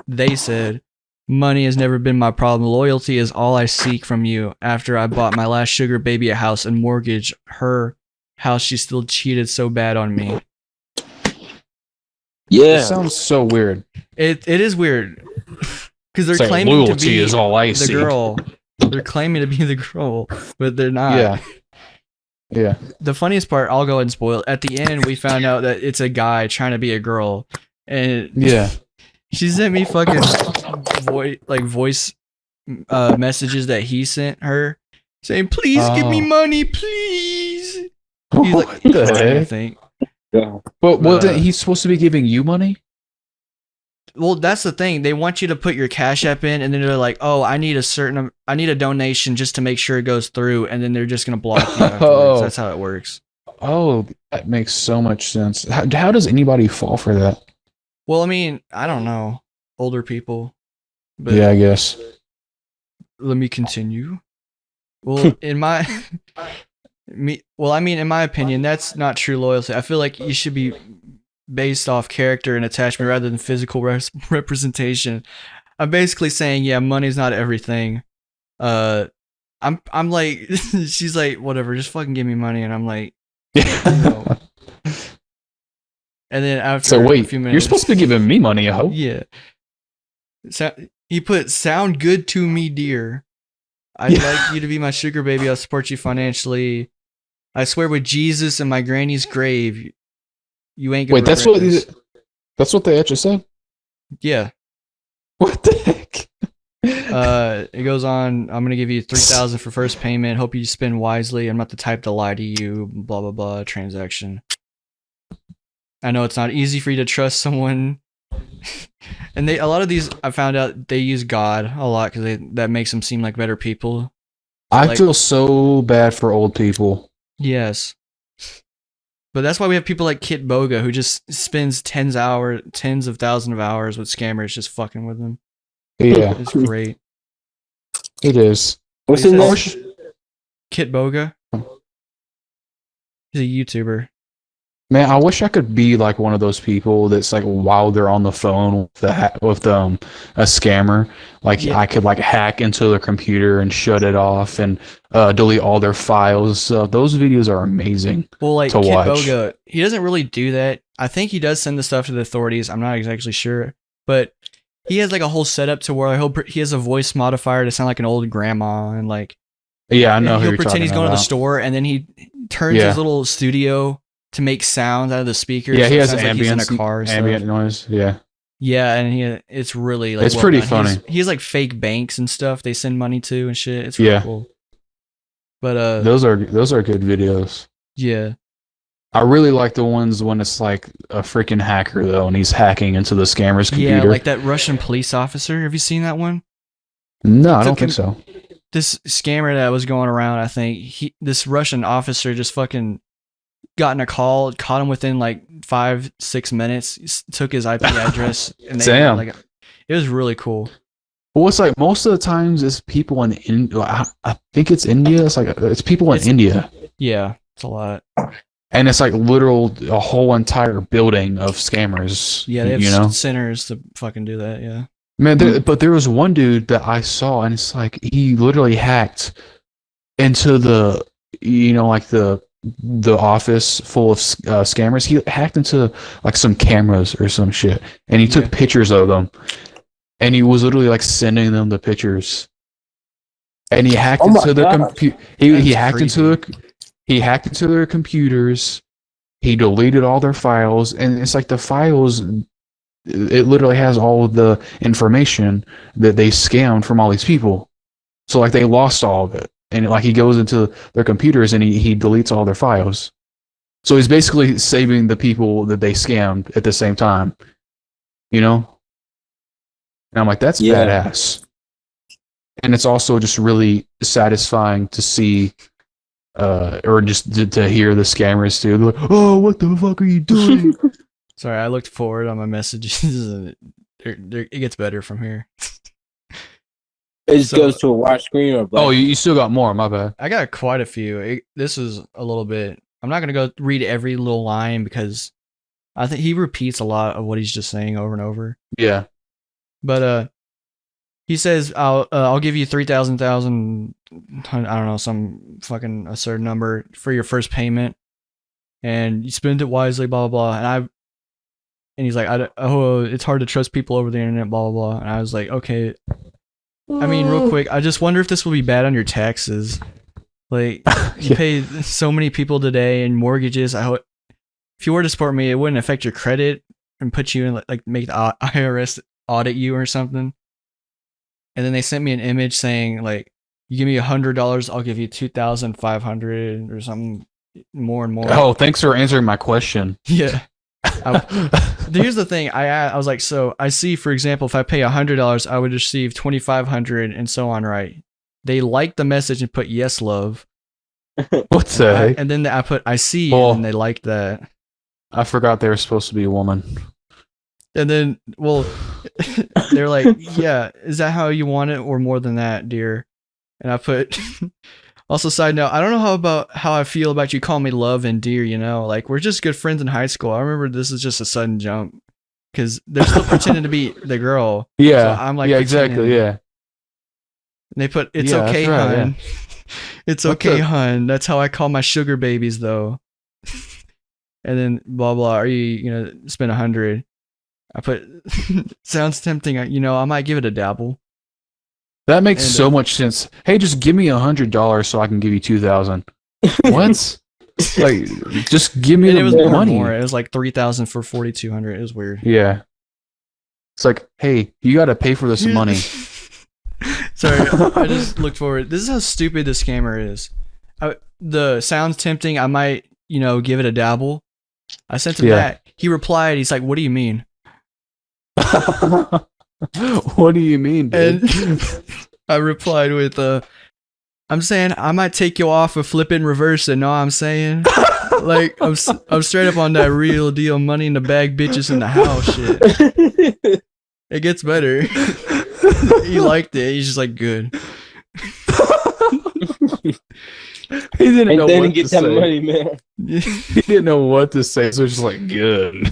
they said, "Money has never been my problem. Loyalty is all I seek from you. After I bought my last sugar baby a house and mortgaged her house, she still cheated so bad on me." Yeah. It sounds so weird. It is weird. Because they're claiming loyalty to be is all I the seek. girl. They're claiming to be the girl, but they're not. Yeah. The funniest part, I'll go ahead and spoil it. At the end, we found out that it's a guy trying to be a girl, and she sent me fucking voice messages that he sent her, saying, "Please give me money, please." He's like, what the heck? I think. Yeah. But wasn't he supposed to be giving you money? Well, that's the thing. They want you to put your Cash App in, and then they're like, "Oh, I need a donation just to make sure it goes through," and then they're just gonna block you afterwards. That's how it works. Oh, that makes so much sense. How does anybody fall for that? Well, I mean, I don't know. Older people. But yeah, I guess. Let me continue. Well, in my opinion, that's not true loyalty. I feel like you should be based off character and attachment rather than physical representation. I'm basically saying, yeah, money's not everything. I'm like, she's like, whatever, just fucking give me money, and I'm like, no. And then after a few minutes, you're supposed to be giving me money, I hope. Yeah. So he put, "Sound good to me, dear. I'd like you to be my sugar baby. I'll support you financially. I swear with Jesus in my granny's grave, you ain't gonna Wait, that's regret what this. that's what they actually said. Yeah. What the heck? It goes on. I'm gonna give you 3,000 for first payment. Hope you spend wisely. I'm not the type to lie to you. Blah blah blah. Transaction. I know it's not easy for you to trust someone, and a lot of these I found out they use God a lot because that makes them seem like better people. I feel so bad for old people. Yes, but that's why we have people like Kit Boga who just spends tens of thousands of hours with scammers just fucking with them. Yeah, It's great. it is. What's his name? Kit Boga. He's a YouTuber. Man, I wish I could be like one of those people that's like while they're on the phone with a scammer, like I could like hack into their computer and shut it off and delete all their files. Those videos are amazing. Well, like to Kit watch. Boga, he doesn't really do that. I think he does send the stuff to the authorities. I'm not exactly sure, but he has like a whole setup to where he has a voice modifier to sound like an old grandma and like Yeah, I know. Who he'll you're pretend talking he's going to about. the store and then he turns his little studio to make sounds out of the speakers. Yeah, so he it has sounds like he's in a car. ambient noise. Yeah. Yeah, and it's really like It's pretty done. funny. He has like fake banks and stuff they send money to and shit. It's really cool. But those are good videos. yeah. I really like the ones when it's like a freaking hacker though, and he's hacking into the scammer's computer. Yeah, like that Russian police officer. Have you seen that one? No, I don't think so. This scammer that was going around, I think this Russian officer just fucking got in a call, caught him within like 5-6 minutes, took his IP address, and Damn. like it was really cool. Well, it's like most of the times it's people in I think it's India. It's people in India. Yeah, it's a lot. And it's like a whole entire building of scammers. Yeah, they have sinners to fucking do that. Yeah. Man, but there was one dude that I saw, and it's like he literally hacked into the office full of scammers. He hacked into like some cameras or some shit, and he took pictures of them, and he was literally like sending them the pictures. And he hacked into their computer. He hacked into their computers. He deleted all their files, and it's like the files. It literally has all of the information that they scammed from all these people. So like they lost all of it. And like he goes into their computers and he deletes all their files. So he's basically saving the people that they scammed at the same time. You know? And I'm like, that's badass. And it's also just really satisfying to see or just to hear the scammers too. They're like, oh, what the fuck are you doing? Sorry, I looked forward on my messages and it gets better from here. It just goes to a white screen or black? Oh, you still got more, my bad. I got quite a few. This is a little bit. I'm not going to go read every little line because I think he repeats a lot of what he's just saying over and over. Yeah. But he says, I'll give you 3,000, I don't know, some fucking a certain number for your first payment. And you spend it wisely, blah, blah, blah. And he's like, it's hard to trust people over the internet, blah, blah, blah. And I was like, okay. I mean, real quick, I just wonder if this will be bad on your taxes. Like, you pay so many people today and mortgages. If you were to support me, it wouldn't affect your credit and put you in, like make the IRS audit you or something. And then they sent me an image saying, like, you give me $100, I'll give you 2,500 or something more and more. Oh, thanks for answering my question. Yeah. Here's the thing. I was like, so I see, for example, if I pay $100, I would receive 2,500 and so on, right? They liked the message and put yes, love. What the heck? And then I put I see, and they liked that. I forgot they were supposed to be a woman. And then, well, they're like, yeah, is that how you want it or more than that, dear? And I put, also side note, I don't know how I feel about you calling me love and dear, you know? Like, we're just good friends in high school. I remember this is just a sudden jump because they're still pretending to be the girl. Yeah. So I'm like, yeah, exactly, yeah. And they put, it's okay, right, hun. Yeah. It's okay, hun. That's how I call my sugar babies, though. And then, blah, blah, are you gonna spend 100? I put, sounds tempting. I might give it a dabble. That makes so much sense. Hey, just give me $100 so I can give you 2,000. What? Like, just give me And the it was money. more. It was like 3,000 for 4,200. It was weird. Yeah. It's like, hey, you got to pay for this money. Sorry, I just looked forward. This is how stupid the scammer is. The sounds tempting. I might, give it a dabble. I sent him that. He replied. He's like, "What do you mean?" What do you mean, dude? And I replied with, "I'm saying I might take you off a flip and reverse it. Know what I'm saying? Like I'm straight up on that real deal, money in the bag, bitches in the house shit." It gets better. He liked it. He's just like, good. He didn't know then what get to that say. money, man. He didn't know what to say, so it's just like, good.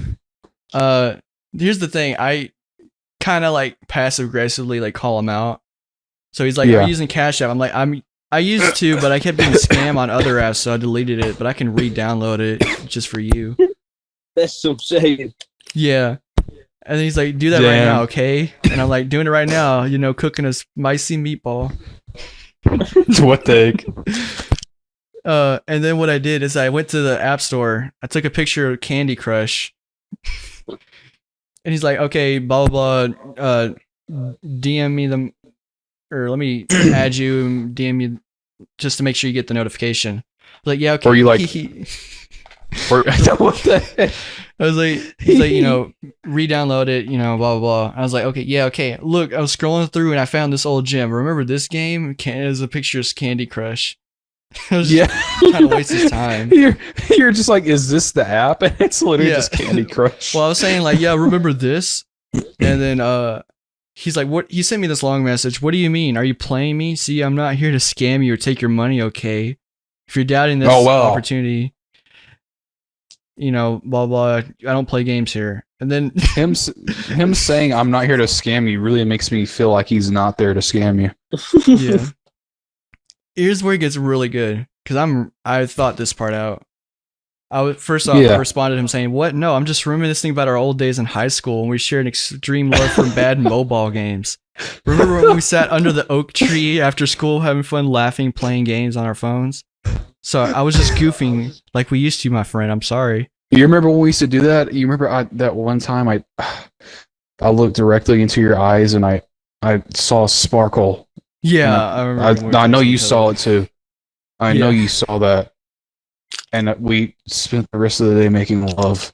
Here's the thing. I kind of like passive aggressively like call him out. So he's like, "Are you using Cash App?" I'm like, I used to, but I kept getting scam on other apps, so I deleted it. But I can re-download it just for you. That's some shade. Yeah. And then he's like, "Do that right now, okay?" And I'm like, "Doing it right now, cooking a spicy meatball." What the heck? And then what I did is I went to the app store. I took a picture of Candy Crush. And he's like, "Okay, blah, blah, blah. DM me them, or let me add you and DM you just to make sure you get the notification." I was like, "Yeah, okay." Or you like... what the heck? I was like, he's like, re-download it, blah, blah, blah. I was like, okay, yeah, okay. Look, I was scrolling through and I found this old gem. Remember this game? There's a picture of Candy Crush. I was just trying to waste his time. You're just like, is this the app? And it's literally just Candy Crush. Well, I was saying like, yeah, remember this? And then he's like, what? He sent me this long message. "What do you mean? Are you playing me? See, I'm not here to scam you or take your money, okay? If you're doubting this opportunity, blah, blah, I don't play games here." And then him saying, "I'm not here to scam you," really makes me feel like he's not there to scam you. Yeah. Here's where it gets really good, because I thought this part out. I responded to him saying, "What? No, I'm just reminiscing about our old days in high school when we shared an extreme love for bad mobile games. Remember when we sat under the oak tree after school having fun, laughing, playing games on our phones? So I was just goofing like we used to, my friend. I'm sorry." You remember when we used to do that? You remember that one time I looked directly into your eyes and I saw a sparkle. Yeah, I remember. I know you saw it too. I know you saw that. And we spent the rest of the day making love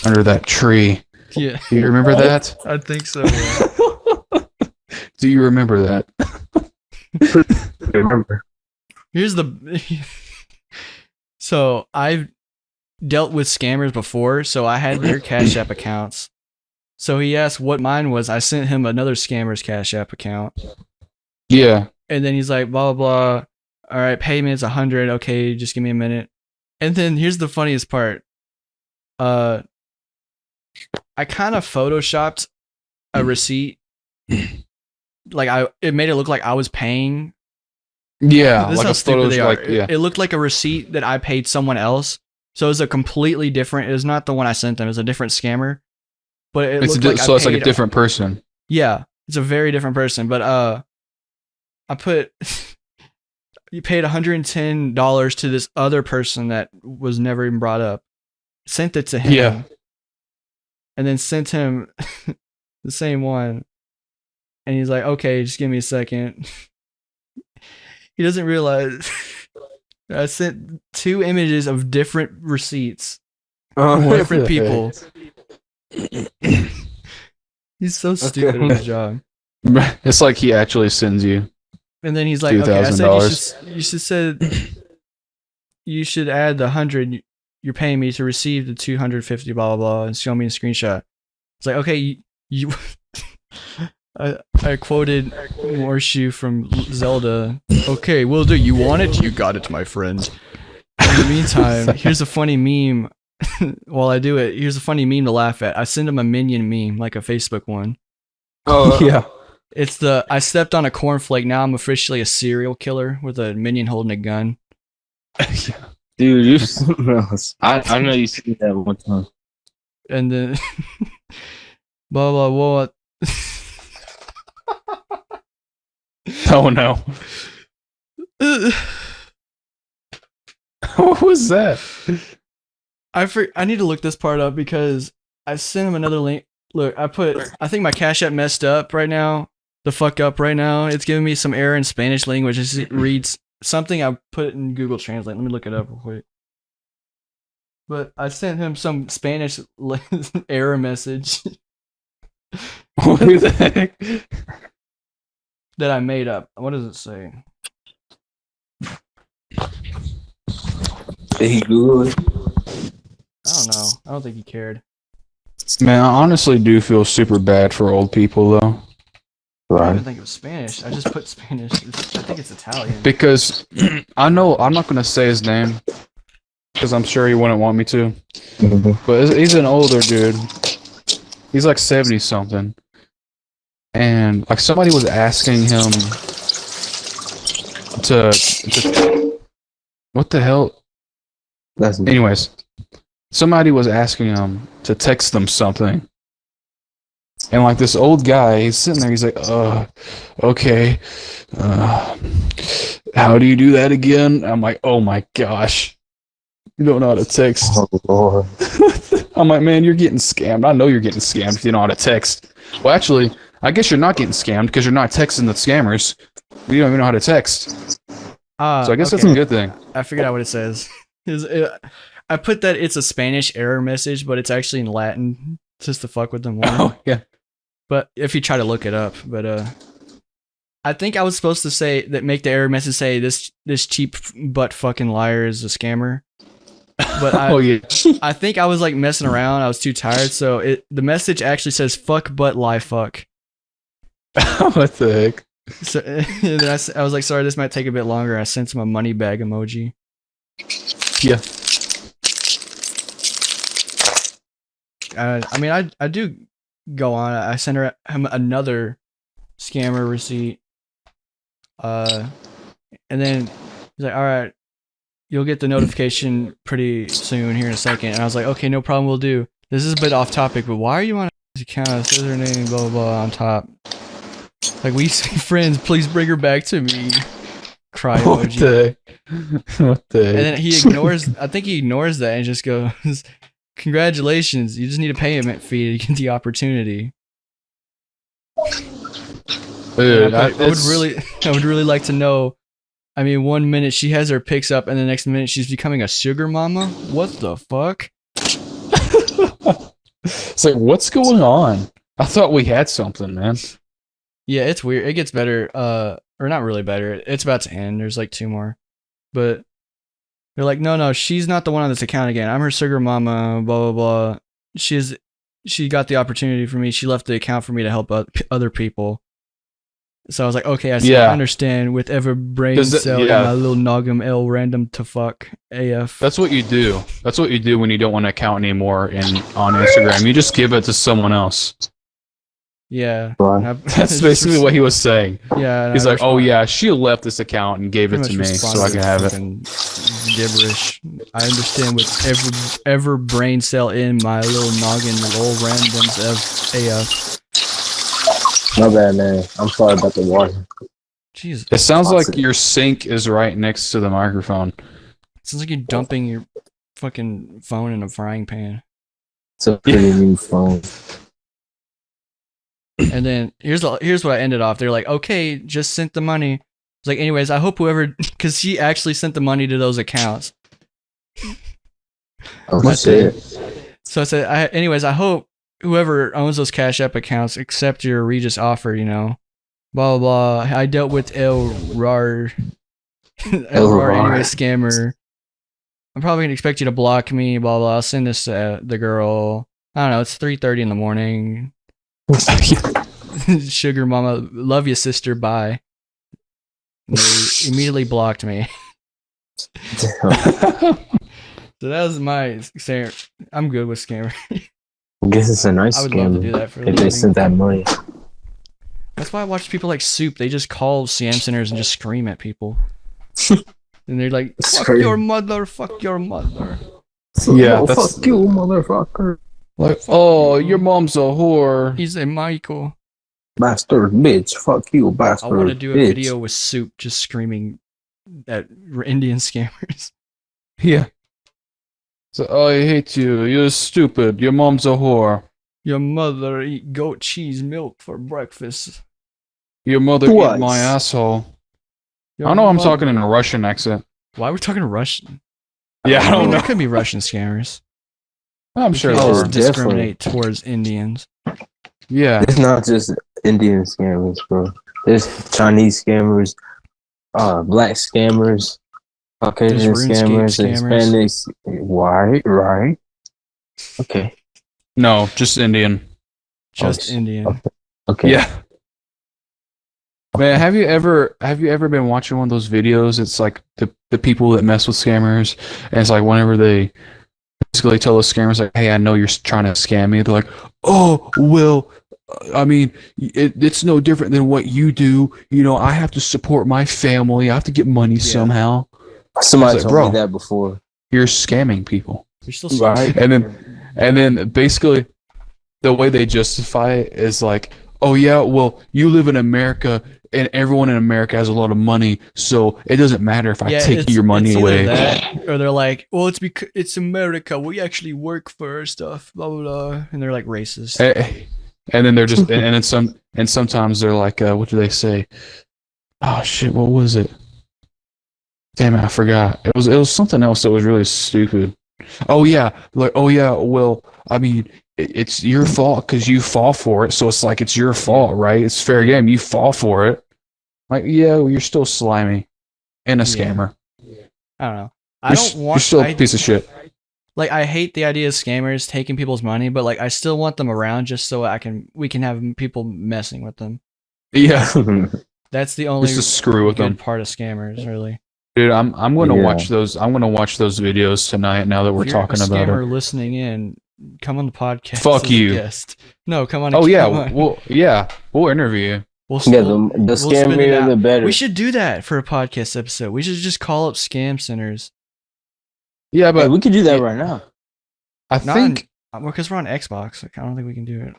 under that tree. Yeah. Do you remember that? I think so. Yeah. Do you remember that? I remember. Here's so I've dealt with scammers before, so I had their Cash App accounts. So he asked what mine was. I sent him another scammer's Cash App account. Yeah. And then he's like, blah, blah, blah. All right, payment's 100. Okay, just give me a minute. And then here's the funniest part. I kind of photoshopped a receipt. Like it made it look like I was paying. Yeah, This is like how a stupid photo, they are. like, yeah. It looked like a receipt that I paid someone else. So it was a completely different. It was not the one I sent them. It was a different scammer. But It's like a different person. Yeah, it's a very different person. But I put you paid $110 to this other person that was never even brought up. Sent it to him. Yeah. And then sent him the same one. And he's like, okay, just give me a second. He doesn't realize I sent 2 images of different receipts. Different people. He's so stupid at his job. It's like he actually sends you. And then he's like, okay, I said $2,000. you should add the 100 you're paying me to receive the 250 blah blah blah and show me a screenshot. It's like, okay, you I quoted Morshu from Zelda. Okay, will do. You want it? You got it, my friend. In the meantime, here's a funny meme. While I do it, here's a funny meme to laugh at. I send him a minion meme, like a Facebook one. Oh, yeah. It's I stepped on a cornflake. Now I'm officially a serial killer with a minion holding a gun. Dude, you're something else. I know you said that one time. And then blah blah blah. Oh no. What was that? I need to look this part up because I sent him another link. Look, I think my Cash App messed up right now. The fuck up right now. It's giving me some error in Spanish language. It reads something I put it in Google Translate. Let me look it up real quick. But I sent him some Spanish error message. What the heck? That I made up. What does it say? Did he Google it? I don't know. I don't think he cared. Man, I honestly do feel super bad for old people though. I don't Right. even think it was Spanish. I just put Spanish. I think it's Italian. Because I know I'm not gonna say his name because I'm sure he wouldn't want me to. But he's an older dude. He's like 70 something, and like somebody was asking him to what the hell? That's Anyways, somebody was asking him to text them something. And like this old guy, he's sitting there, he's like, okay. How do you do that again? I'm like, oh my gosh. You don't know how to text. oh Lord. I'm like, man, you're getting scammed. I know you're getting scammed if you know how to text. Well, actually, I guess you're not getting scammed because you're not texting the scammers. You don't even know how to text. So I guess that's a good thing. I figured out what it says. I put that it's a Spanish error message, but it's actually in Latin, just to fuck with them more. Oh, yeah. But if you try to look it up, I think I was supposed to say that make the error message say this cheap butt fucking liar is a scammer. But Oh, yeah. I think I was like messing around. I was too tired, so the message actually says fuck butt lie fuck. What the heck? So and then I was like, sorry, this might take a bit longer. I sent him a money bag emoji. Yeah. I mean, I do go on. I sent him another scammer receipt. And then he's like, all right, you'll get the notification pretty soon here in a second. And I was like, okay, no problem, we'll do. This is a bit off topic, but why are you on this account? It says her name, blah, blah, blah, on top. Like, we used to be friends, please bring her back to me. Cry emoji. What the heck? And then he ignores, I think he ignores that and just goes, congratulations, you just need a payment fee to get the opportunity. Dude, I would really like to know. I mean, 1 minute she has her pics up, and the next minute she's becoming a sugar mama. What the fuck? It's like, what's going on? I thought we had something, man. Yeah, it's weird. It gets better. Or not really better. It's about to end. There's like 2 more, but they're like, no, she's not the one on this account again. I'm her sugar mama. Blah blah blah. She got the opportunity for me. She left the account for me to help other people. So I was like, okay, I understand. With every brain cell in my little noggin, L random to fuck AF. That's what you do. That's what you do when you don't want an account anymore on Instagram. You just give it to someone else. Yeah. Right. That's basically what he was saying. Yeah. He's like, oh yeah, she left this account and gave it to me so I can have it. Gibberish. I understand with every brain cell in my little noggin, all randoms AF. My bad, man. I'm sorry about the water. Jesus. It sounds like your sink is right next to the microphone. It sounds like you're dumping your fucking phone in a frying pan. It's a pretty new phone. And then here's what I ended off. They're like, okay, just sent the money. It's like, anyways, I hope whoever, because she actually sent the money to those accounts. Oh shit. So I said, anyways, I hope whoever owns those Cash App accounts accept your Regis offer, you know. Blah, blah, blah. I dealt with El Rar. El Rar, anyway, scammer. I'm probably going to expect you to block me, blah, blah. I'll send this to the girl. I don't know. It's 3:30 in the morning. Sugar mama. Love you, sister. Bye. And they immediately blocked me. So that was my scammer. I'm good with scammer. I guess it's a nice I would scam love to do that for a if they living. sent that money. That's why I watch people like Soup. They just call CM centers and just scream at people. And they're like, fuck your mother, fuck your mother. Yeah, oh, that's fuck you, motherfucker. like, oh, your mom's a whore. He's a Michael. Bastard bitch. Fuck you, I bastard. want to do a bitch. video with Soup just screaming at Indian scammers. Yeah. So, oh, I hate you. You're stupid. Your mom's a whore. Your mother eat goat cheese milk for breakfast. Your mother Twice. eat my asshole. Your I know I'm talking mother- in a Russian accent. Why are we talking Russian? Yeah, I I mean, don't there know. could be Russian scammers. I'm sure You there can't Oh, just are. discriminate towards Indians. Yeah. It's not just Indian scammers, bro. There's Chinese scammers, black scammers, Caucasian RuneScape scammers, scammers. Hispanics. Right. Okay. No, just Indian. Just Oh, Indian. Okay. Yeah. Man, have you ever been watching one of those videos? It's like the people that mess with scammers, and it's like whenever they basically tell the scammers like, "Hey, I know you're trying to scam me," they're like, "Oh, well, I mean, it's no different than what you do. You know, I have to support my family. I have to get money somehow." Somebody It's like, told bro, me that before. You're scamming people. You're still Right. And then basically the way they justify it is like, oh yeah, well, you live in America and everyone in America has a lot of money, so it doesn't matter if I take your money it's away. either that, or they're like, well, it's because it's America. We actually work for our stuff, blah blah blah, and they're like racist. And then they're just and sometimes they're like, what do they say? Oh shit, what was it? Damn it, I forgot. It was something else that was really stupid. Oh yeah, like well, I mean, it's your fault because you fall for it, so it's like it's your fault, right? It's fair game. You fall for it. Like, yeah, well, you're still slimy and a scammer. I don't know. I don't want. You're still a piece of shit. Like, I hate the idea of scammers taking people's money, but like, I still want them around just so we can have people messing with them. Yeah, That's the only just to screw with good them, part of scammers, really. dude. I'm gonna Yeah. watch those. I'm gonna watch those videos tonight. Now that we're If you're talking a about scammer it. listening in, come on the podcast. Fuck as a you. guest. No, come on. Oh yeah, come on. we'll interview you. We'll Yeah, we'll- the we'll spit it scammier out. the better. We should do that for a podcast episode. We should just call up scam centers. Yeah, But but we could do that right now. I Not think because we're on Xbox. Like, I don't think we can do it.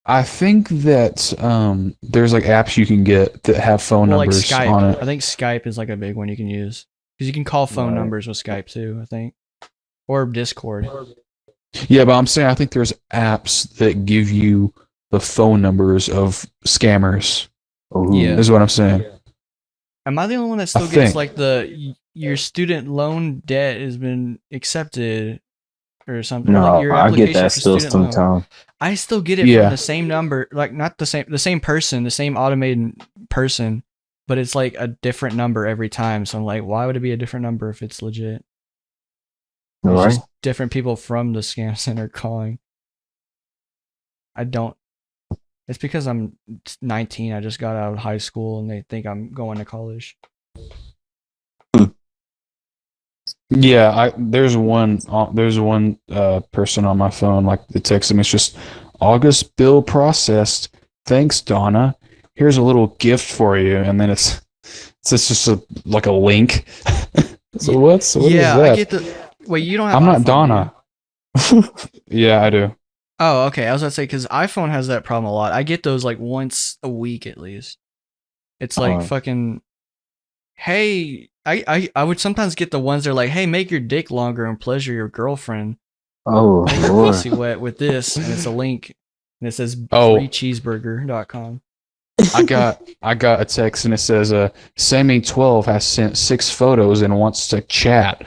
that there's like apps you can get that have phone Well, like numbers Skype. on it. I think Skype is like a big one you can use because you can call phone Right. numbers with Skype too. I think, or Discord. Yeah, but I'm saying I think there's apps that give you the phone numbers of scammers. Ooh. Yeah. Is what I'm saying. Am I the only one that still I gets think. like your student loan debt has been accepted or something? No, like your I get application that for still student loan. sometimes. I still get it Yeah. from the same number, like not the same person, the same automated person, but it's like a different number every time. So I'm like, why would it be a different number if it's legit? It's Right? just different people from the scam center calling. I don't. It's because I'm 19. I just got out of high school and they think I'm going to college. Yeah, there's one person on my phone like it texted me. It's just August bill processed. Thanks, Donna. Here's a little gift for you, and then it's just like a link. So what is yeah, that? I get the. Wait, you don't have. I'm not iPhone, Donna. do you? Yeah, I do. Oh, okay. I was gonna say because iPhone has that problem a lot. I get those like once a week at least. It's like Oh. fucking. Hey, I would sometimes get the ones that are like, hey, make your dick longer and pleasure your girlfriend. Oh, Make your Lord. pussy wet with this, and it's a link, and it says Oh. freecheeseburger.com. I got a text and it says, Sammy12 has sent 6 photos and wants to chat.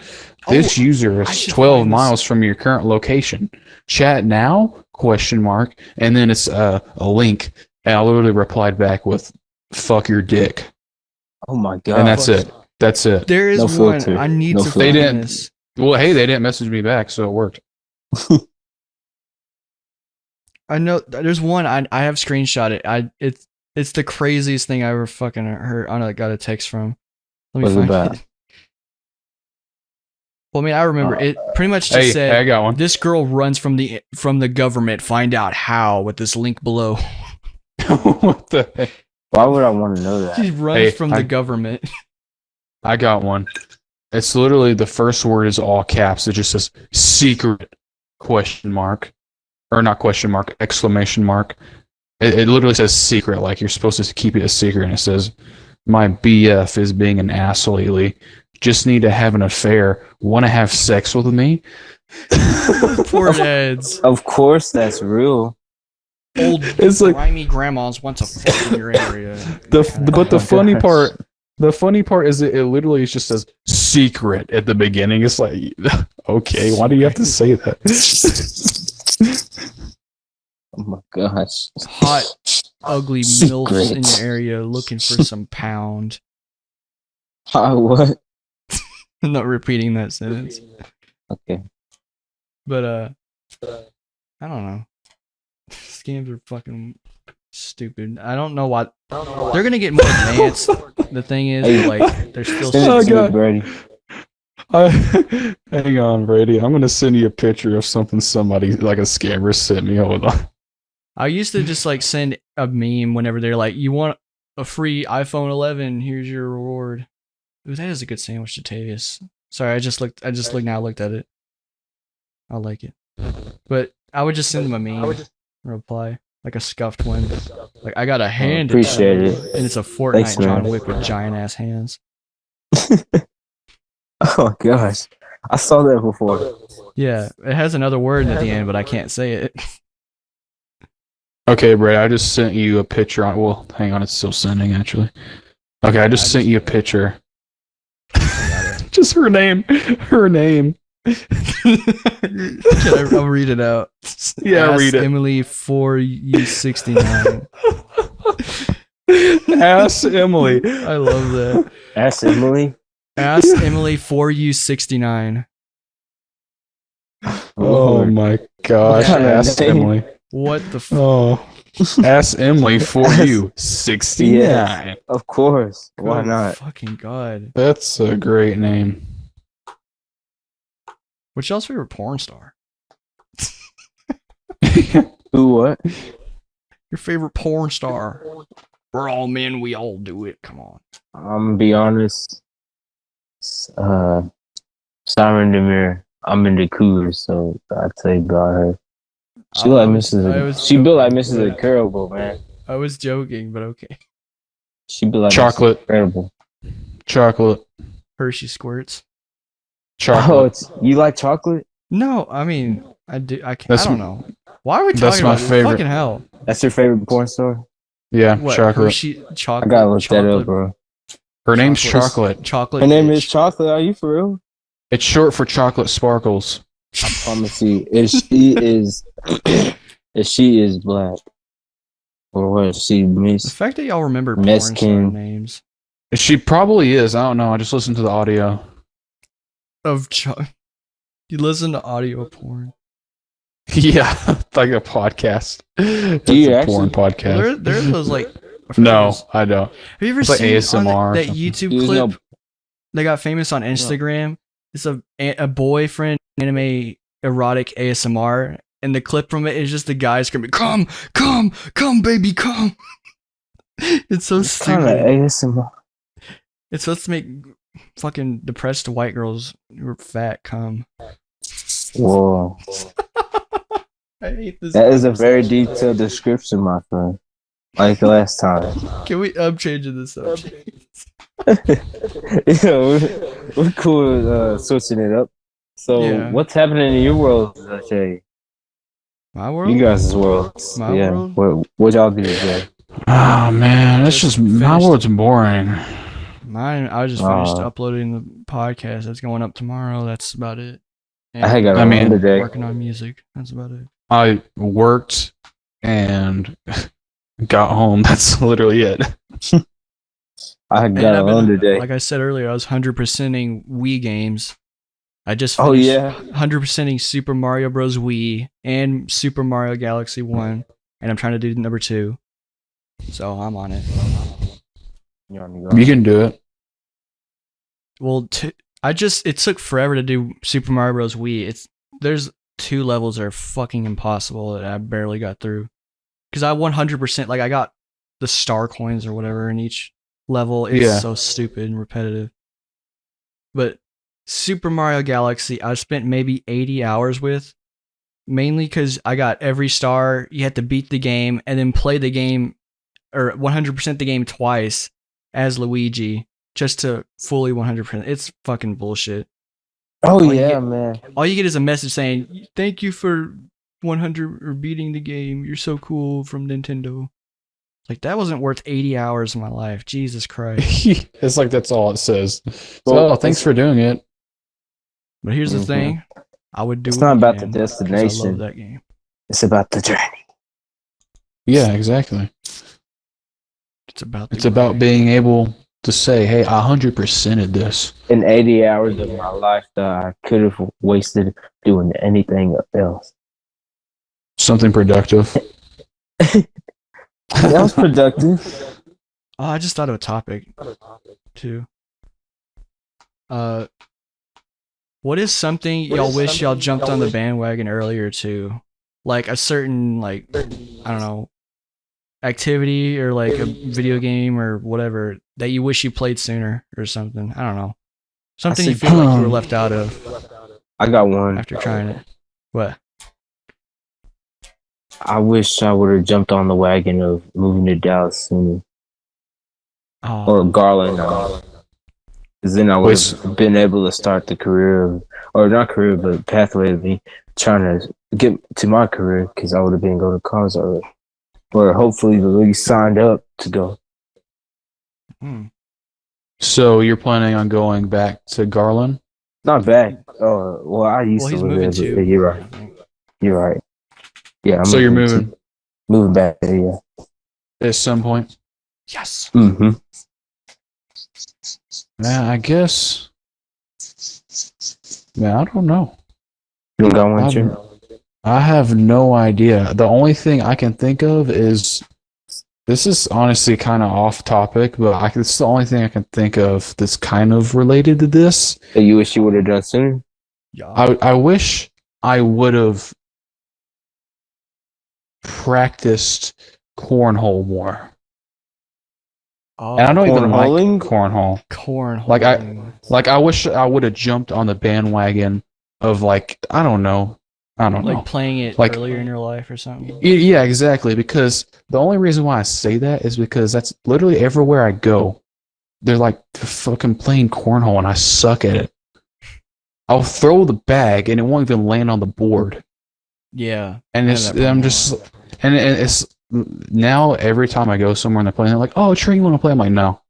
This user I is should 12 find this. miles from your current location. Chat now? ? And then it's a link. And I literally replied back with, fuck your dick. Oh my God. And that's it. That's it. There is No one. filter. I need No to filter. They find didn't- this. Well, hey, they didn't message me back, so it worked. I know there's one I have screenshot it. It's the craziest thing I ever fucking heard. I got a text from. Let me What's it find about? it. Well, I mean, I remember it pretty much just Hey, said I got one. this girl runs from the government. Find out how with this link below. What the heck? Why would I want to know She that? runs Hey, from the government. I got one. It's literally the first word is all caps. It just says secret ? Or not ? Exclamation mark. It literally says secret, like you're supposed to keep it a secret. And it says, my BF is being an asshole lately. just need to have an affair, want to have sex with me. Poor dads. Of course, that's real. Old It's like grimy grandmas want to fuck in your area. but the Oh, funny gosh. part. The funny part is it literally just says secret at the beginning. It's like, okay, why do you have to say that? Oh my gosh. Hot, ugly milfs in Secret. your area looking for some pound. What? I'm not repeating that sentence. Okay. But I don't know. Scams are fucking stupid. I don't know why they're gonna get more advanced. The thing is, like, they're still. Send it Oh, to God. me, Brady. Hang on, Brady. I'm gonna send you a picture of something somebody like a scammer sent me. Hold on. I used to just like send a meme whenever they're like, "You want a free iPhone 11? Here's your reward." Ooh, that is a good sandwich, Jatavius. Sorry, I just looked at it. I like it, but I would just send them a meme reply, like a scuffed one. Like, I got a hand. Appreciate it. And it's a Fortnite Thanks, man. John Wick with giant ass hands. Oh gosh, I saw that before. Yeah, it has another word at the end, but I can't say it. Okay, Brady. I just sent you a picture on. Well, hang on. It's still sending actually. Okay, I just sent you a picture. Just her name. Her name. I'll read it out. Yeah, Ask read it. Emily 4U69. Ask Emily. I love that. Ask Emily. Ask Emily 4U69. Oh Lord. my gosh. What kind of Ask name? Emily. What the f- Oh. Ask Emily for you. 69. Yes. Of course. Why Good not? Fucking God. That's a great name. What's y'all's favorite porn star? Who? What? Your favorite porn star? We're all men. We all do it. Come on. I'm gonna be honest. Siren Demir. I'm into cougars, so I'd say about her. She I like was Mrs. She built like joking, Mrs. but- Incredible, man. I was joking, but okay. She built like Chocolate. Mrs. Incredible. Chocolate. Hershey squirts. Oh, Chocolate. you like chocolate? No, I mean, I do. I can't. That's I don't know. Why are we that's talking my about favorite. Fucking hell. That's your favorite porn star? Yeah, What? chocolate. Hershey I chocolate. gotta look that chocolate, up, bro. Her name's chocolate. Chocolate. Chocolate. Her name bitch. is Chocolate. Are you for real? It's short for Chocolate Sparkles. I'm gonna see if she is if she is black or what? Is she The Miss? fact that y'all remember porn Mexican. star names She probably is. I don't know. I just listened to the audio. of you listen to audio porn. Yeah, like a podcast. It's you a porn actually- podcast. There are those like. No, I don't. Have you ever It's like seen ASMR or on that something. YouTube There's clip? no- They got famous on Instagram. It's a boyfriend anime erotic ASMR, and the clip from it is just the guy screaming, "Come, come, come, baby, come!" It's so Kind of stupid. ASMR. It's supposed to make fucking depressed white girls who are fat come. Whoa, I hate this. that is a very detailed description, my friend. Like the last time. Can we? I'm changing the subject. Yeah, we're cool with switching it up. So, Yeah. what's happening in your world, Jay? My world. You guys' world. My yeah. world? What y'all do today? Oh man, it's Just just my finished. world's boring. Mine. I just finished Aw. uploading the podcast. That's going up tomorrow. That's about it. I got I a mean- run today. working on music. That's about it. I worked and got home. That's literally it. I And got I've a run been- today. Like I said earlier, I was 100%ing Wii games. I just Oh finished yeah. 100%ing Super Mario Bros. Wii and Super Mario Galaxy 1, and I'm trying to do number 2. So I'm on it. You're on the go. You can do it. Well, it took forever to do Super Mario Bros. Wii. There's 2 levels that are fucking impossible that I barely got through. Because I 100%, like I got the star coins or whatever in each level. It's Yeah. so stupid and repetitive. But Super Mario Galaxy, I spent maybe 80 hours with. Mainly because I got every star. You had to beat the game and then play the game, or 100% the game twice as Luigi. just to fully 100%. It's fucking bullshit. Oh All you yeah, get- man. All you get is a message saying, "Thank you for 100 or beating the game. You're so cool," from Nintendo. Like, that wasn't worth 80 hours of my life. Jesus Christ. It's like that's all it says. Well, So, thanks for doing it. But here's the Mhm. thing. I would do It's it not about the again, 'cause I destination. love that game. It's about the journey. Yeah, exactly. It's about It's about being able to say, "Hey, I 100%ed this." In 80 hours of my life that I could have wasted doing anything else. Something productive. That was productive. Oh, I just thought of a topic too. What is something y'all wish y'all jumped on the bandwagon earlier to? Like a certain, like, I don't know, activity or like a video game or whatever that you wish you played sooner or something. I don't know. Something you see- feel like you were left out of I got one. after trying it. What? I wish I would have jumped on the wagon of moving to Dallas sooner. Oh, Or Garland. Because then I would have been able to start the career, or not career, but pathway of me trying to get to my career, because I would have been going to college already. Or hopefully at least signed up to go. So you're planning on going back to Garland? Not bad. Well, I used well, to he's live moving there, too. but you're right. You're right. Yeah, I'm So you're moving moving moving back there, yeah. at some point? Yes. Mm-hmm. Man, I guess. Man, I don't know. You don't got one, Trent? I have no idea. The only thing I can think of is this is honestly kind of off topic, but it's the only thing I can think of that's kind of related to this. That you wish you would have done sooner? Yeah. I wish I would have practiced cornhole more. Oh, And I don't even like cornholing? cornhole. cornhole. Like I wish I would have jumped on the bandwagon of like I don't know. Like playing it Like- earlier in your life or something. Yeah, exactly. Because the only reason why I say that is because that's literally everywhere I go. They're like fucking playing cornhole, and I suck at it. I'll throw the bag, and it won't even land on the board. Yeah. And Yeah, it's that I'm problem. just and it's now every time I go somewhere and they're playing, they're like, "Oh, Trey, you want to play?" I'm like, "No,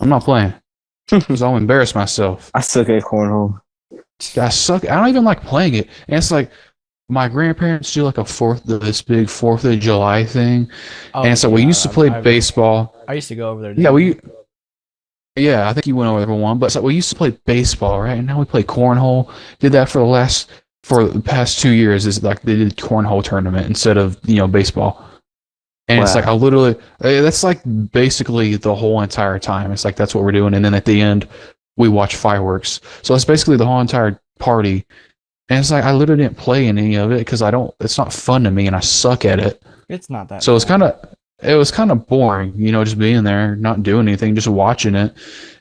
I'm not playing because I'll embarrass myself." I suck at cornhole. I suck. I don't even like playing it. And it's like my grandparents do like this big 4th of July thing. Oh, And so we used to play baseball. I used to go over there. Yeah, I think you went over there for one, but so we used to play baseball, right? And now we play cornhole. Did that for the past 2 years. Is like they did cornhole tournament instead of baseball. And it's Wow. like I literally that's like basically the whole entire time. It's like that's what we're doing, and then at the end we watch fireworks. So it's basically the whole entire party. And it's like I literally didn't play in any of it because it's not fun to me, and I suck at it. It's not that. So fun. it was kind of boring, just being there, not doing anything, just watching it,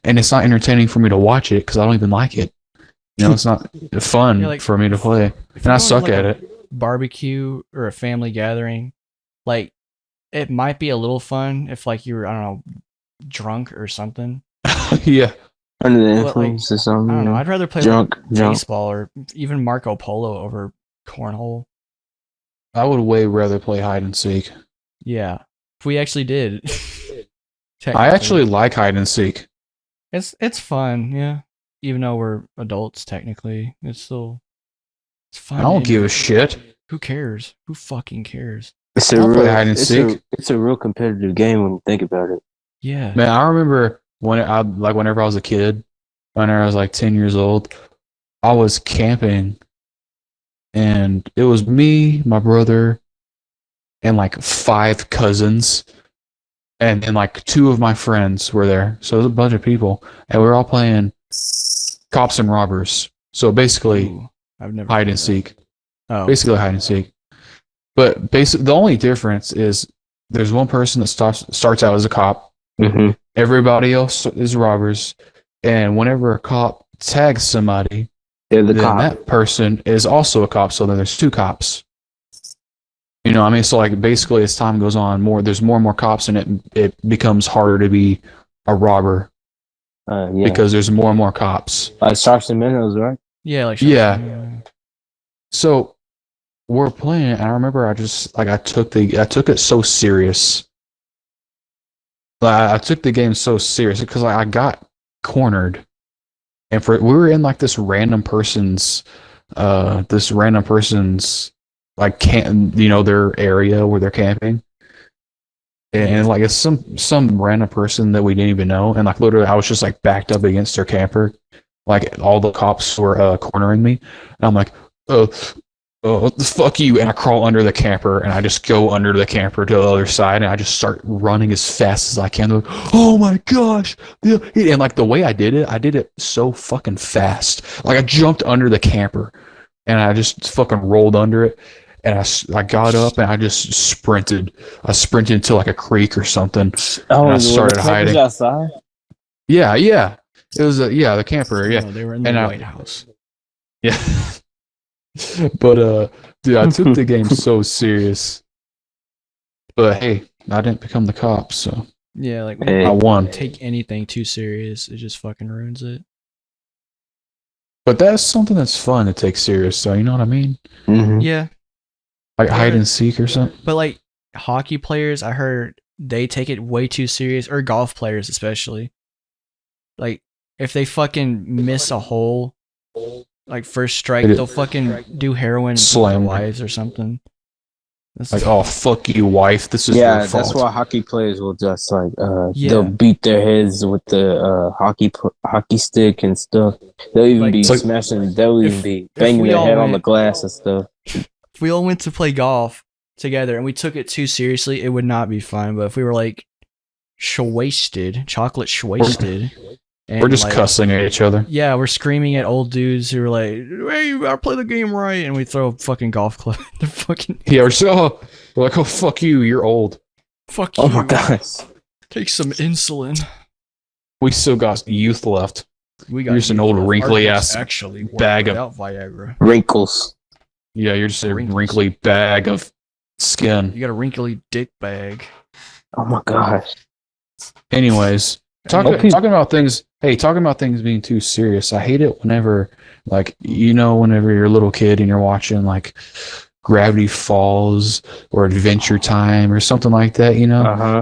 and it's not entertaining for me to watch it because I don't even like it. It's not fun Yeah, like, for me to play, If and you're I going to, suck like, at a it. Barbecue or a family gathering, like, it might be a little fun if like you're, I don't know, drunk or something. Yeah, Under the Well, like, influence or something. I don't know. I'd rather play Drunk. baseball or even Marco Polo over cornhole. I would way rather play hide and seek. Yeah, if we actually did. I Technically. actually like hide and seek. It's fun, yeah. Even though we're adults, technically, it's fun. I don't give a shit. Who cares? Who fucking cares? It's I'll play hide and seek. It's a real competitive game when you think about it. Yeah. Man, I remember whenever I was a kid, whenever I was like 10 years old, I was camping, and it was me, my brother, and like 5 cousins, and like 2 of my friends were there. So it was a bunch of people, and we were all playing cops and robbers. So basically, Ooh, I've never hide played and that. seek. Oh, Basically hide and seek. But basically, the only difference is there's one person that starts out as a cop. Mm-hmm. Everybody else is robbers, and whenever a cop tags somebody, They're the then cop. that person is also a cop. So then there's 2 cops. I mean, so like basically as time goes on, there's more and more cops, and it becomes harder to be a robber. Yeah. because there's more and more cops. Like sharks and minnows, right? Yeah, like Yeah. So we're playing it, and I remember I took it so serious. Like, I took the game so serious because I got cornered, and we were in like this random person's like their area where they're camping. And like it's some random person that we didn't even know, and like literally I was just like backed up against their camper, like all the cops were cornering me, and I'm like, fuck you, and I crawl under the camper, and I just go under the camper to the other side, and I just start running as fast as I can. They're like, oh my gosh, and like the way I did it so fucking fast. Like I jumped under the camper, and I just fucking rolled under it. And I got up and I just sprinted. I sprinted to like a creek or something. Oh, and I started hiding. Outside? Yeah. It was the camper. Yeah, no, they were in the White House. Yeah, but dude, I took the game so serious. But hey, I didn't become the cop, so yeah, like I won. Take anything too serious, it just fucking ruins it. But that's something that's fun to take serious. So you know what I mean? Mm-hmm. Yeah. Like hide and seek or something. But like hockey players, I heard they take it way too serious, or golf players especially. Like if they fucking miss a hole, like first strike, they'll fucking do heroin with their wives or something. That's like, oh fuck you, wife. This is your fault. That's why hockey players will just like they'll beat their heads with the hockey stick and stuff. They'll even be smashing. They'll even be banging their head on the glass and stuff. If we all went to play golf together and we took it too seriously, it would not be fun. But if we were like chocolate wasted, and we're just like, cussing at each other. Yeah, we're screaming at old dudes who are like, "Hey, you gotta play the game right," and we throw a fucking golf club. They're fucking we're like, "Oh fuck you, you're old." Fuck you. Oh my gosh. Take some insulin. We still got youth left. We got you're just an old wrinkly ass actually bag of Viagra. Wrinkles. Yeah, you're just a wrinkly bag of skin. You got a wrinkly dick bag. Oh my gosh. Anyways, talking about things. Hey, talking about things being too serious. I hate it whenever, like, whenever you're a little kid and you're watching like Gravity Falls or Adventure Time or something like that,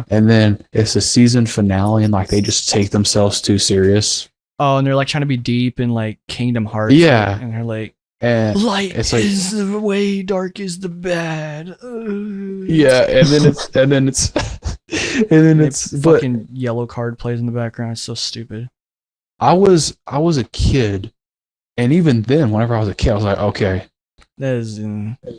and then it's a season finale and like they just take themselves too serious. Oh, and they're like trying to be deep in like Kingdom Hearts. Yeah, and they're like. Light is the way, dark is the bad. Yeah, and then it's fucking yellow card plays in the background. It's so stupid. I was a kid, and even then, whenever I was a kid, I was like, okay, that is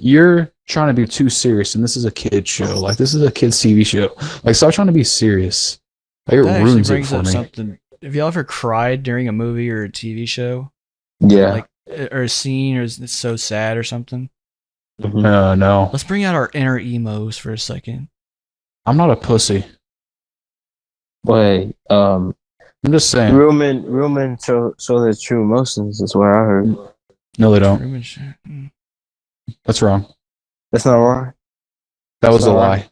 you're trying to be too serious, and this is a kid show. Like this is a kids TV show. Like stop trying to be serious. Like, it ruins it for me. Something. Have you ever cried during a movie or a TV show? Yeah. Like. Or a scene, or is it so sad or something? No. Let's bring out our inner emos for a second. I'm not a pussy. Wait, I'm just saying. Real men show their true emotions. That's what I heard. No, they don't. That's wrong. That's not wrong. That was a lie.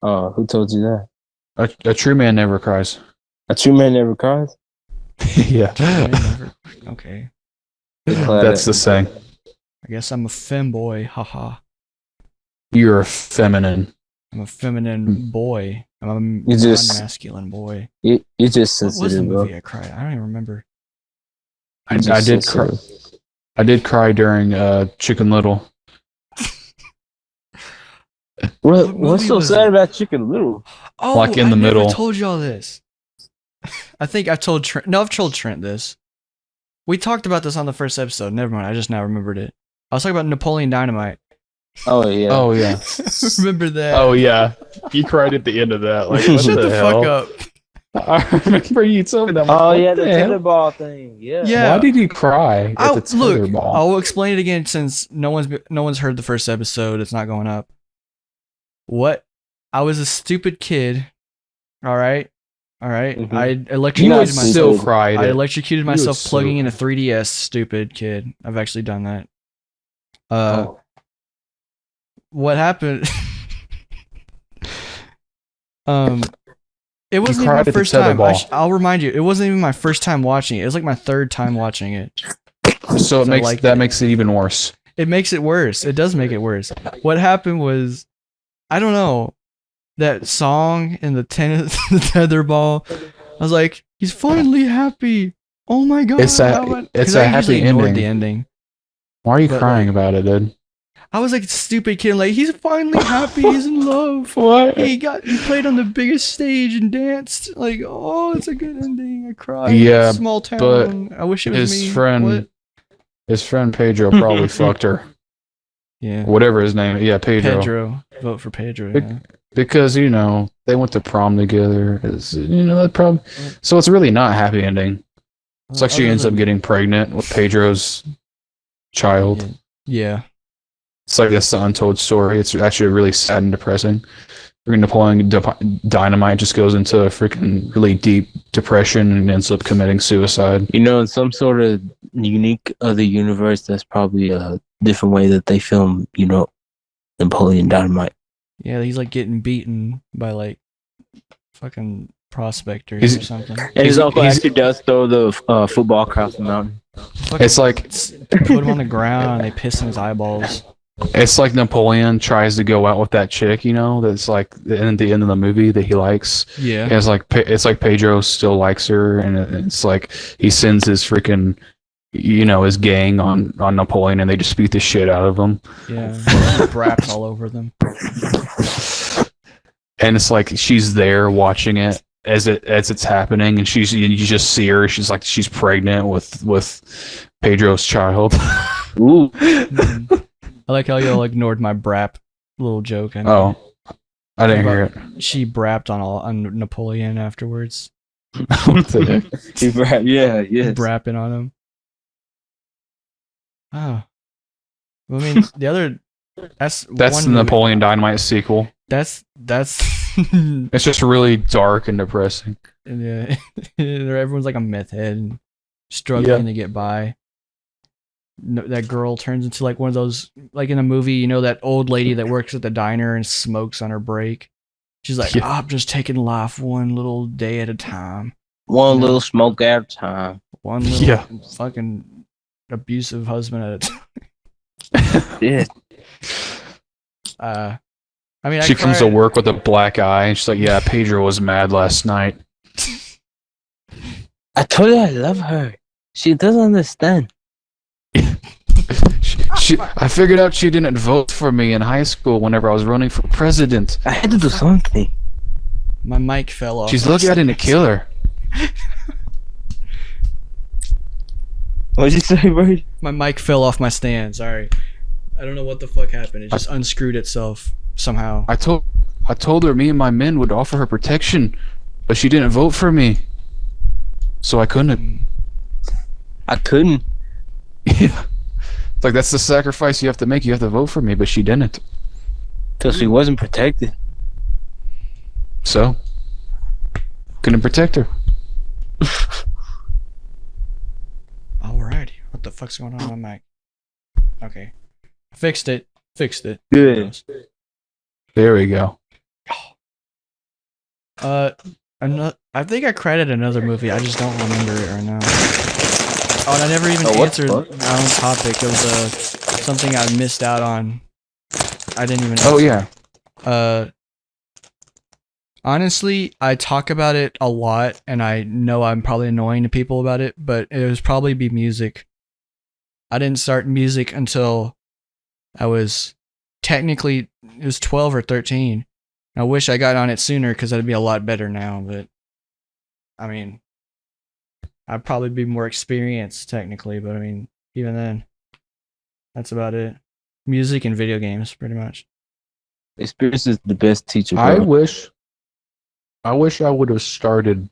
Oh, who told you that? A true man never cries. A true man never cries? Yeah. Okay. That's the saying. I guess I'm a femboy, haha. You're a feminine. I'm a feminine boy. I'm a masculine boy. You're just sensitive. What was the movie I cried? I don't even remember. I did cry. I did cry during Chicken Little. What's so sad about Chicken Little? Oh, like in the middle. I told y'all this. I think I've told Trent. No, I've told Trent this. We talked about this on the first episode. Never mind. I just now remembered it. I was talking about Napoleon Dynamite. Oh yeah. Oh yeah. Remember that? Oh yeah. You cried at the end of that. Like, shut the fuck up. I remember you told me that. Oh yeah, the tetherball thing. Yeah. Why did you cry at the tetherball? Look, I'll explain it again since no one's heard the first episode. It's not going up. What? I was a stupid kid. All right. Mm-hmm. I electrocuted myself. I electrocuted myself plugging in a 3DS. Stupid kid. I've actually done that. What happened? It wasn't even my first time. I'll remind you, it wasn't even my first time watching it. It was like my third time watching it. So it makes it even worse. It makes it worse. It does make it worse. What happened was, I don't know, that song and the tetherball. I was like, he's finally happy. Oh my god! It's a happy ending. The ending. Why are you crying about it, dude? I was like a stupid kid, like he's finally happy, he's in love. What? He played on the biggest stage and danced. Like, oh, it's a good ending. I cried. Yeah, small town. but I wish it was his me. friend, his friend Pedro probably fucked her. Yeah. Whatever his name. Yeah, Pedro. Pedro. Vote for Pedro. Yeah. Because they went to prom together. That prom. So it's really not a happy ending. It's like she ends up getting pregnant with Pedro's child. Yeah. It's like this untold story. It's actually really sad and depressing. Napoleon Dynamite just goes into a freaking really deep depression and ends up committing suicide. In some sort of unique other universe, that's probably a different way that they film, Napoleon Dynamite. Yeah, he's like getting beaten by like fucking prospectors or something. And his uncle actually does throw the football across the mountain. It's like put him on the ground and they piss in his eyeballs. It's like Napoleon tries to go out with that chick, that's like at the end of the movie that he likes. Yeah. And it's like Pedro still likes her, and it's like he sends his freaking, his gang on Napoleon, and they just beat the shit out of him. Yeah. Braps all over them. And it's like she's there watching it as it's happening, and you just see her. She's pregnant with Pedro's child. Ooh. I like how y'all ignored my brap little joke. I didn't hear it. She brapped on Napoleon afterwards. What the heck? Yeah. Brapping on him. Oh. I mean, the other... That's the Napoleon Dynamite sequel. That's It's just really dark and depressing. Yeah. Everyone's like a meth head and struggling to get by. That girl turns into like one of those, like in a movie, that old lady that works at the diner and smokes on her break. She's like, I'm just taking life one little day at a time. One little smoke at a time. One little fucking abusive husband at a time. Yeah. I mean, she comes to work with a black eye, and she's like, "Yeah, Pedro was mad last night." I told you I love her. She doesn't understand. I figured out she didn't vote for me in high school whenever I was running for president. I had to do something. My mic fell off. She's looking to kill her. What'd you say, Brady? My mic fell off my stand. Sorry. I don't know what the fuck happened. It just unscrewed itself somehow. I told her me and my men would offer her protection, but she didn't vote for me. So I couldn't. Yeah. It's like, that's the sacrifice you have to make. You have to vote for me, but she didn't. So she wasn't protected. So couldn't protect her. Alrighty. What the fuck's going on with my mic? Okay. Fixed it. Good. There we go. I think I credited another movie. I just don't remember it right now. Oh, and I never even answered my own topic. It was something I missed out on. I didn't even. Oh yeah. Honestly, I talk about it a lot, and I know I'm probably annoying to people about it, but it was probably be music. I didn't start music until I was technically, it was 12 or 13. I wish I got on it sooner because I'd be a lot better now, but I mean, I'd probably be more experienced technically, but I mean, even then, that's about it. Music and video games, pretty much. Experience is the best teacher. Bro. I wish I would have started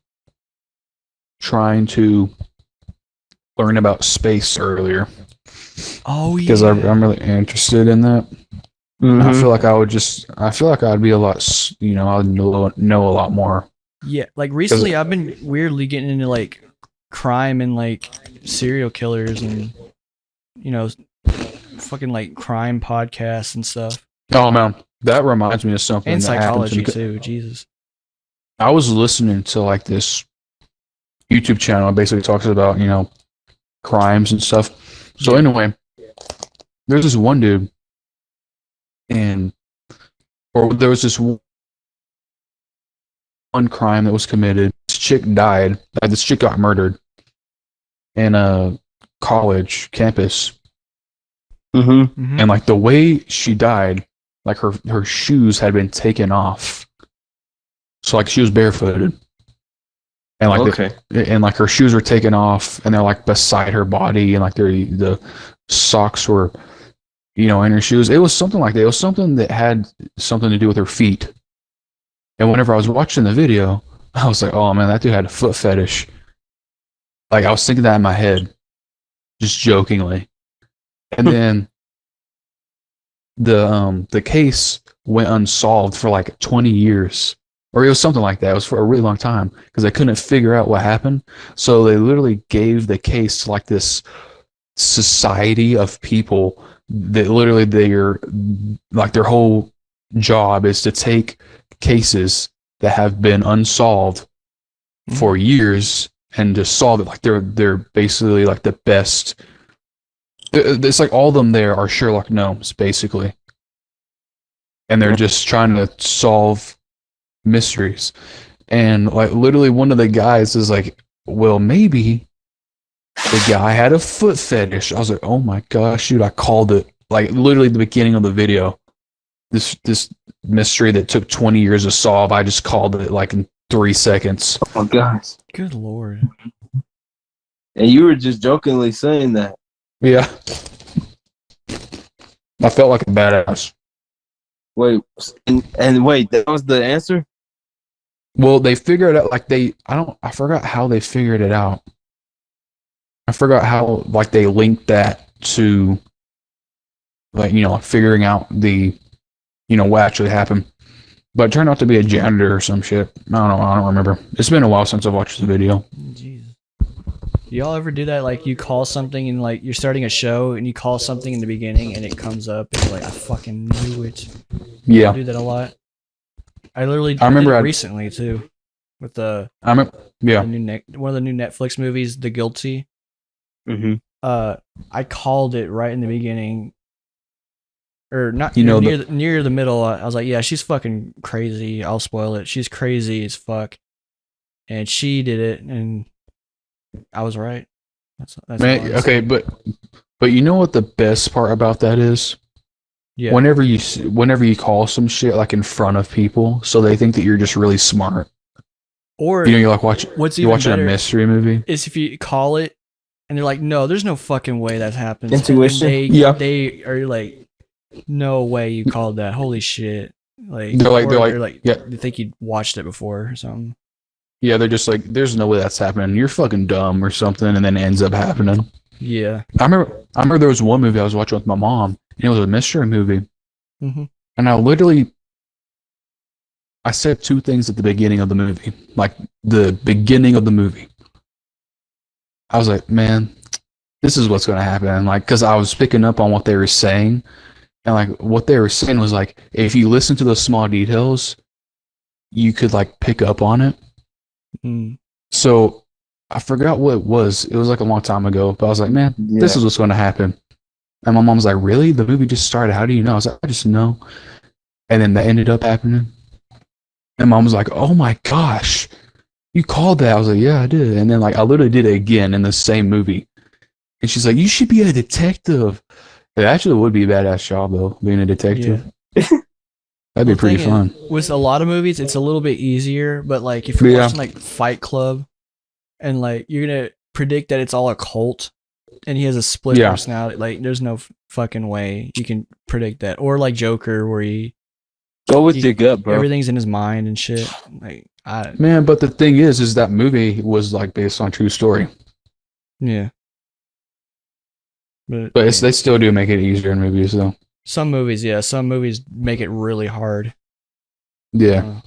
trying to learn about space earlier. Oh yeah. Because I'm really interested in that. Mm-hmm. I feel like I'd be a lot, I'd know a lot more. Yeah, like recently I've been weirdly getting into like crime and like serial killers and fucking like crime podcasts and stuff. Oh man, that reminds me of something. And that psychology happened too. Jesus. I was listening to like this YouTube channel that basically talks about, crimes and stuff. So anyway, there's this one dude there was this one crime that was committed. This chick died. This chick got murdered in a college campus. Mm-hmm. And like the way she died, like her shoes had been taken off. So like she was barefooted. And like her shoes were taken off and they're like beside her body and like the socks were in her shoes. It was something like that. It was something that had something to do with her feet. And whenever I was watching the video, I was like, oh man, that dude had a foot fetish. Like I was thinking that in my head, just jokingly. And then the case went unsolved for like 20 years. Or it was something like that. It was for a really long time because they couldn't figure out what happened. So they literally gave the case to like this society of people that literally they're like their whole job is to take cases that have been unsolved for years and just solve it. Like they're basically like the best. It's like all of them there are Sherlock Gnomes basically, and they're just trying to solve mysteries. And like literally one of the guys is like, well, maybe the guy had a foot fetish. I was like, oh my gosh, dude, I called it. Like literally the beginning of the video, this mystery that took 20 years to solve, I just called it like in 3 seconds. Oh my gosh. Good Lord. And you were just jokingly saying that. Yeah. I felt like a badass. Wait, and wait, that was the answer? Well, they figured out like I forgot how they figured it out. I forgot how like they linked that to like, figuring out the what actually happened. But it turned out to be a janitor or some shit. I don't know, I don't remember. It's been a while since I've watched the video. Jesus. Do y'all ever do that? Like you call something and like you're starting a show and you call something in the beginning and it comes up and you're like, I fucking knew it. Yeah. I do that a lot. I remember did it recently too. With one of the new Netflix movies, The Guilty. Mm-hmm. I called it right in the beginning. Or not near the middle. I was like, yeah, she's fucking crazy. I'll spoil it. She's crazy as fuck. And she did it and I was right. That's man, okay, but you know what the best part about that is? Yeah. Whenever you call some shit like in front of people, so they think that you're just really smart. Or you're like watching a mystery movie. Is if you call it and they're like, no, there's no fucking way that happens. Intuition. They are like, no way you called that. Holy shit. Like they're like, yeah. They think you watched it before or something. Yeah, they're just like, there's no way that's happening. You're fucking dumb or something, and then it ends up happening. Yeah. I remember there was one movie I was watching with my mom, and it was a mystery movie. Mm-hmm. And I said 2 things at the beginning of the movie. Like, the beginning of the movie. I was like, man, this is what's going to happen. Like, because I was picking up on what they were saying. And, like, what they were saying was, like, if you listen to the small details, you could, like, pick up on it. Mm. So I forgot what it was. It was like a long time ago, but I was like, man, this is what's going to happen. And my mom was like, really? The movie just started. How do you know? I was like, I just know. And then that ended up happening. And mom was like, oh my gosh, you called that? I was like, yeah, I did. And then like I literally did it again in the same movie. And she's like, you should be a detective. It actually would be a badass job though, being a detective. Yeah. That'd be pretty fun. With a lot of movies, it's a little bit easier, but like if you're watching like Fight Club and like you're going to predict that it's all a cult and he has a split personality, like there's no fucking way you can predict that. Or like Joker where he go with your gut, bro. Everything's in his mind and shit. Like man, but the thing is that movie was like based on true story. Yeah. But they still do make it easier in movies though. Some movies make it really hard. Yeah.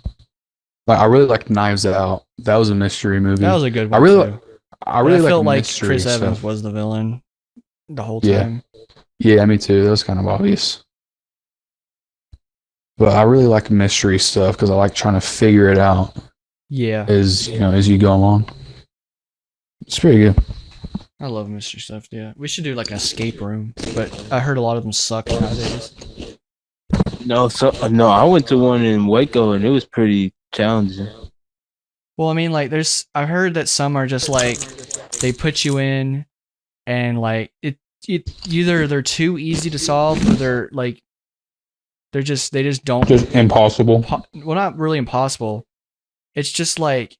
Like I really like Knives Out. That was a mystery movie. That was a good one. I felt like Chris Evans was the villain the whole time. Yeah, me too. That was kind of obvious. But I really like mystery stuff because I like trying to figure it out. Yeah, as you go along. It's pretty good. I love mystery stuff. Yeah, we should do like an escape room, but I heard a lot of them suck nowadays. No, I went to one in Waco and it was pretty challenging. Well, I mean, like, I've heard that some are just like they put you in, and like it either they're too easy to solve, or they just don't. Just impossible. Well, not really impossible. It's just like,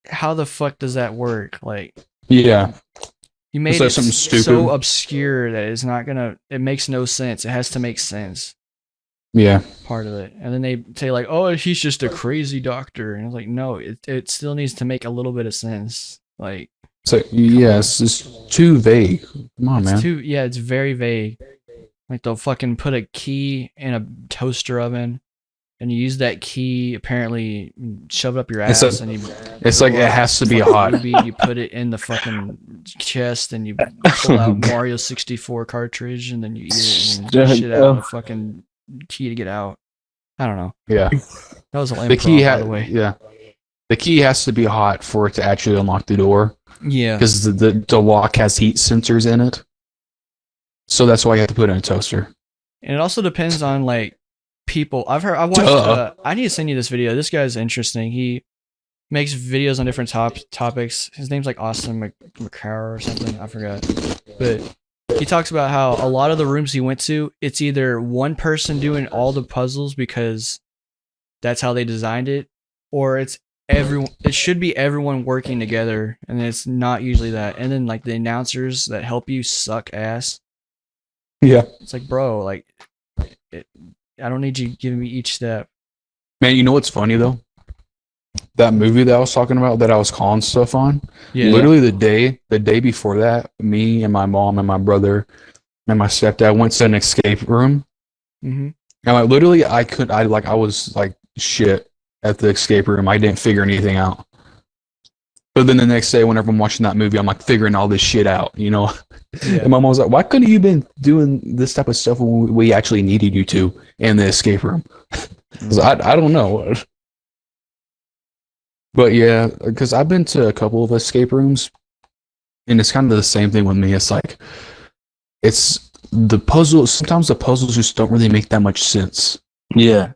how the fuck does that work? Like, Yeah. you made that it something stupid? so obscure that it's not gonna. It makes no sense. It has to make sense. Yeah. Part of it, and then they say like, "Oh, he's just a crazy doctor," and it's like, no, it still needs to make a little bit of sense. Like, So yes, it's too vague. Come on, man. It's very vague. Like, they'll fucking put a key in a toaster oven, and you use that key, apparently shove it up your ass, and you. It's like it has to be hot. You put it in the fucking chest, and you pull out Mario 64 cartridge, and then you eat it, and then shit out the fucking key to get out. I don't know. Yeah. That was a lame The key by the way. Yeah. The key has to be hot for it to actually unlock the door. Yeah. Because the lock has heat sensors in it. So that's why you have to put it in a toaster. And it also depends on like people. I watched I need to send you this video. This guy's interesting. He makes videos on different topics. His name's like Austin McCarr or something. I forgot. But he talks about how a lot of the rooms he went to, it's either one person doing all the puzzles because that's how they designed it, or it's everyone. It should be everyone working together, and it's not usually that. And then like the announcers that help you suck ass. Yeah. It's like, bro, like, I don't need you giving me each step. Man, you know what's funny though? That movie that I was talking about, that I was calling stuff on. Yeah. Literally the day before that, me and my mom and my brother and my stepdad went to an escape room. Mm-hmm. And like literally, I was like shit at the escape room. I didn't figure anything out. But then the next day, whenever I'm watching that movie, I'm like figuring all this shit out, you know. Yeah. And my mom was like, "Why couldn't you been doing this type of stuff when we actually needed you to in the escape room?" I don't know. But yeah, because I've been to a couple of escape rooms, and it's kind of the same thing with me. It's like, it's the puzzles. Sometimes the puzzles just don't really make that much sense. Yeah.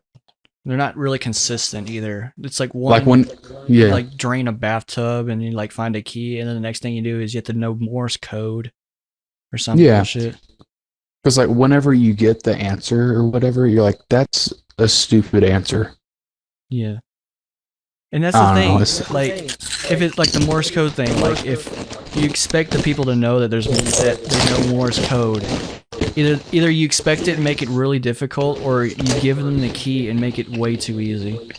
They're not really consistent either. It's like you like drain a bathtub and you like find a key, and then the next thing you do is you have to know Morse code or something. Yeah. Bullshit. Because like whenever you get the answer or whatever, you're like, that's a stupid answer. Yeah. And that's the thing. Like, if it's like the Morse code thing, like if you expect the people to know that they know Morse code, either you expect it and make it really difficult, or you give them the key and make it way too easy.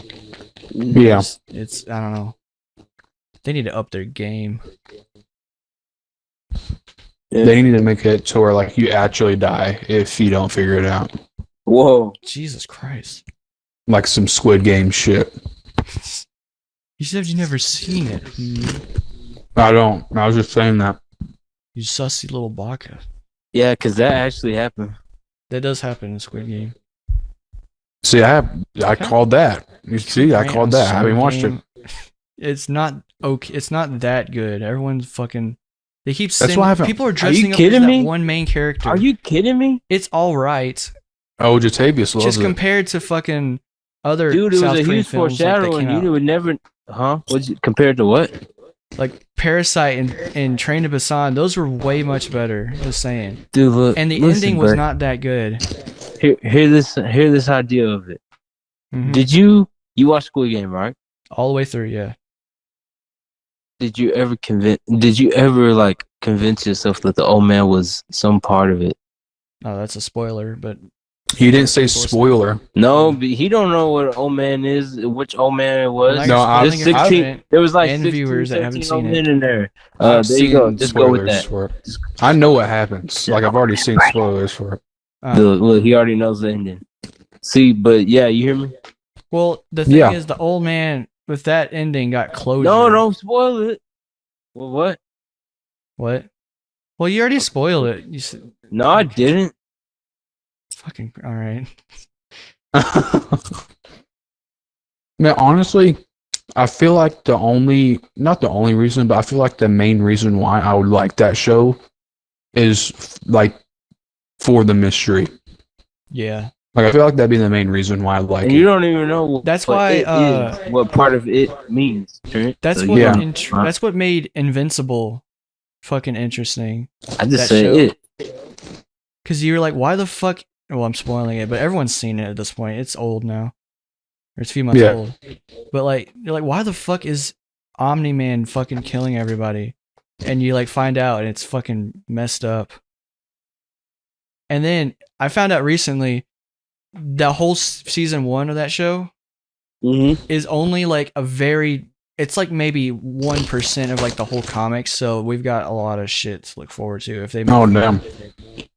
Yeah. It's I don't know. They need to up their game. Yeah. They need to make it to where like you actually die if you don't figure it out. Whoa. Jesus Christ. Like some Squid Game shit. You said you never seen it. I don't. I was just saying that. You sussy little baka. Yeah, because that actually happened. That does happen in Squid Game. See, I called that. You see, I called that. I haven't watched it. It's not okay. It's not that good. Everyone's fucking. They keep saying. That's why I haven't. People are dressing up as that one main character. Are you kidding me? It's all right. Oh, Jatavius loves Just it. compared to fucking other Dude, it South was a Korean huge films foreshadowing. like You would never. Huh? Compared to what? Like Parasite and Train to Busan, those were way much better. Just saying. Dude, look. And the ending was not that good. Hear this idea of it. Mm-hmm. Did you watch Squid Game, right? All the way through, yeah. Did you ever like convince yourself that the old man was some part of it? Oh, that's a spoiler, but He didn't say spoiler. No, but he don't know what old man is, which old man it was. No, There's 16. There was like 16 viewers that haven't seen it in there. I've There you go. seen Just go with spoilers that. for it. I know what happens. Like I've already seen spoilers for it. Well, he already knows the ending. See, but yeah, you hear me? Well, the thing is, the old man with that ending got closure. No, don't spoil it. Well, what? What? Well, you already spoiled it. You said, No, I didn't. fucking all right. Man, honestly, I feel like not the only reason, but I feel like the main reason why I would like that show is like for the mystery. Yeah. Like I feel like that'd be the main reason why I like And it. you don't even know That's what why, it is, what part of it means, Trent. That's So what you don't- that's what made Invincible fucking interesting. I just that said show. it. Because you were like, why the fuck? Well, I'm spoiling it, but everyone's seen it at this point. It's old now. Or it's a few months Yeah. old. But like, you're like, why the fuck is Omni-Man fucking killing everybody? And you like find out and it's fucking messed up. And then I found out recently the whole season 1 of that show Mm-hmm. is only like it's like maybe 1% of like the whole comics, so we've got a lot of shit to look forward to if they make Oh damn.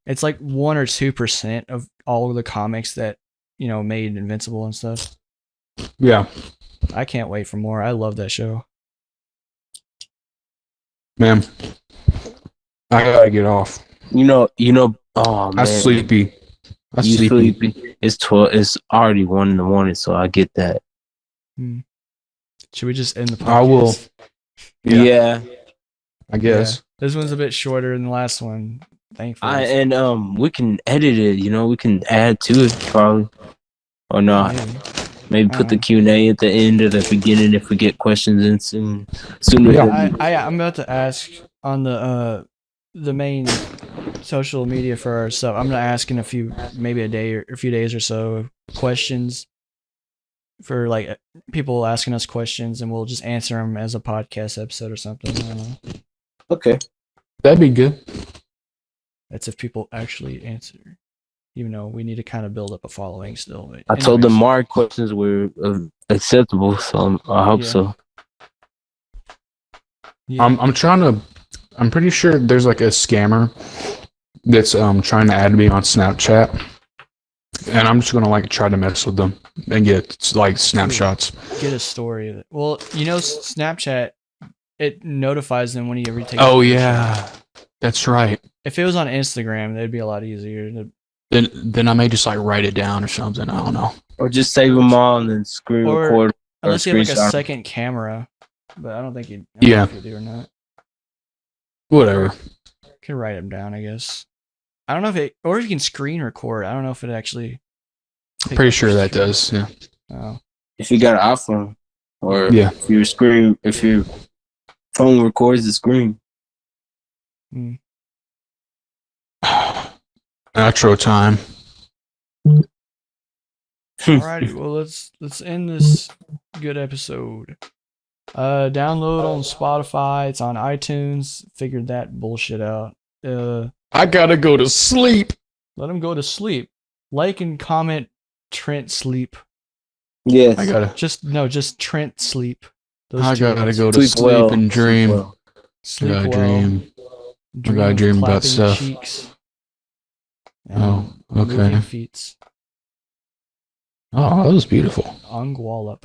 It's like 1 or 2% of all of the comics that, you know, made Invincible and stuff. Yeah. I can't wait for more. I love that show. Man. I gotta get off. You know. Oh man, I'm sleepy. you sleepy. It's 12. It's already 1 in the morning, so I get that. Should we just end the podcast? I will. Yeah. I guess. Yeah. This one's a bit shorter than the last one. Thankfully. And we can edit it. You know, we can add to it probably, or not. Maybe put the Q&A at the end or the beginning if we get questions in soon. Yeah, I'm about to ask on the main social media for our stuff. I'm gonna ask in maybe a day or a few days or so questions for like people asking us questions, and we'll just answer them as a podcast episode or something. I don't know. Okay, that'd be good. That's if people actually answer. Even though we need to kind of build up a following still. But I told them my questions were acceptable, so I hope so. Yeah. I'm pretty sure there's like a scammer that's trying to add me on Snapchat, and I'm just gonna like try to mess with them and get like snapshots. Get a story of it. Well, you know, Snapchat, it notifies them when you ever take. Oh yeah, that's right. If it was on Instagram, that'd be a lot easier. Then I may just like write it down or something. I don't know. Or just save them all and then screen record. Unless you have like a second camera, but I don't think you. Yeah. If you do or not. Whatever. Can write them down, I guess. I don't know if it, or you can screen record. I don't know if it actually. Pretty sure that does. Yeah. Oh. If you got an iPhone, or yeah, if your phone records the screen. Outro time. Alrighty, well let's end this good episode. Download on Spotify. It's on iTunes. Figured that bullshit out. I gotta go to sleep. Let him go to sleep. Like and comment Trent sleep. Yes. I gotta. Just Trent sleep. I gotta go to sleep and dream. Sleep well. Dream. I gotta dream about stuff. Cheeks oh, okay. Feet. Oh, that was beautiful. Ungwallop.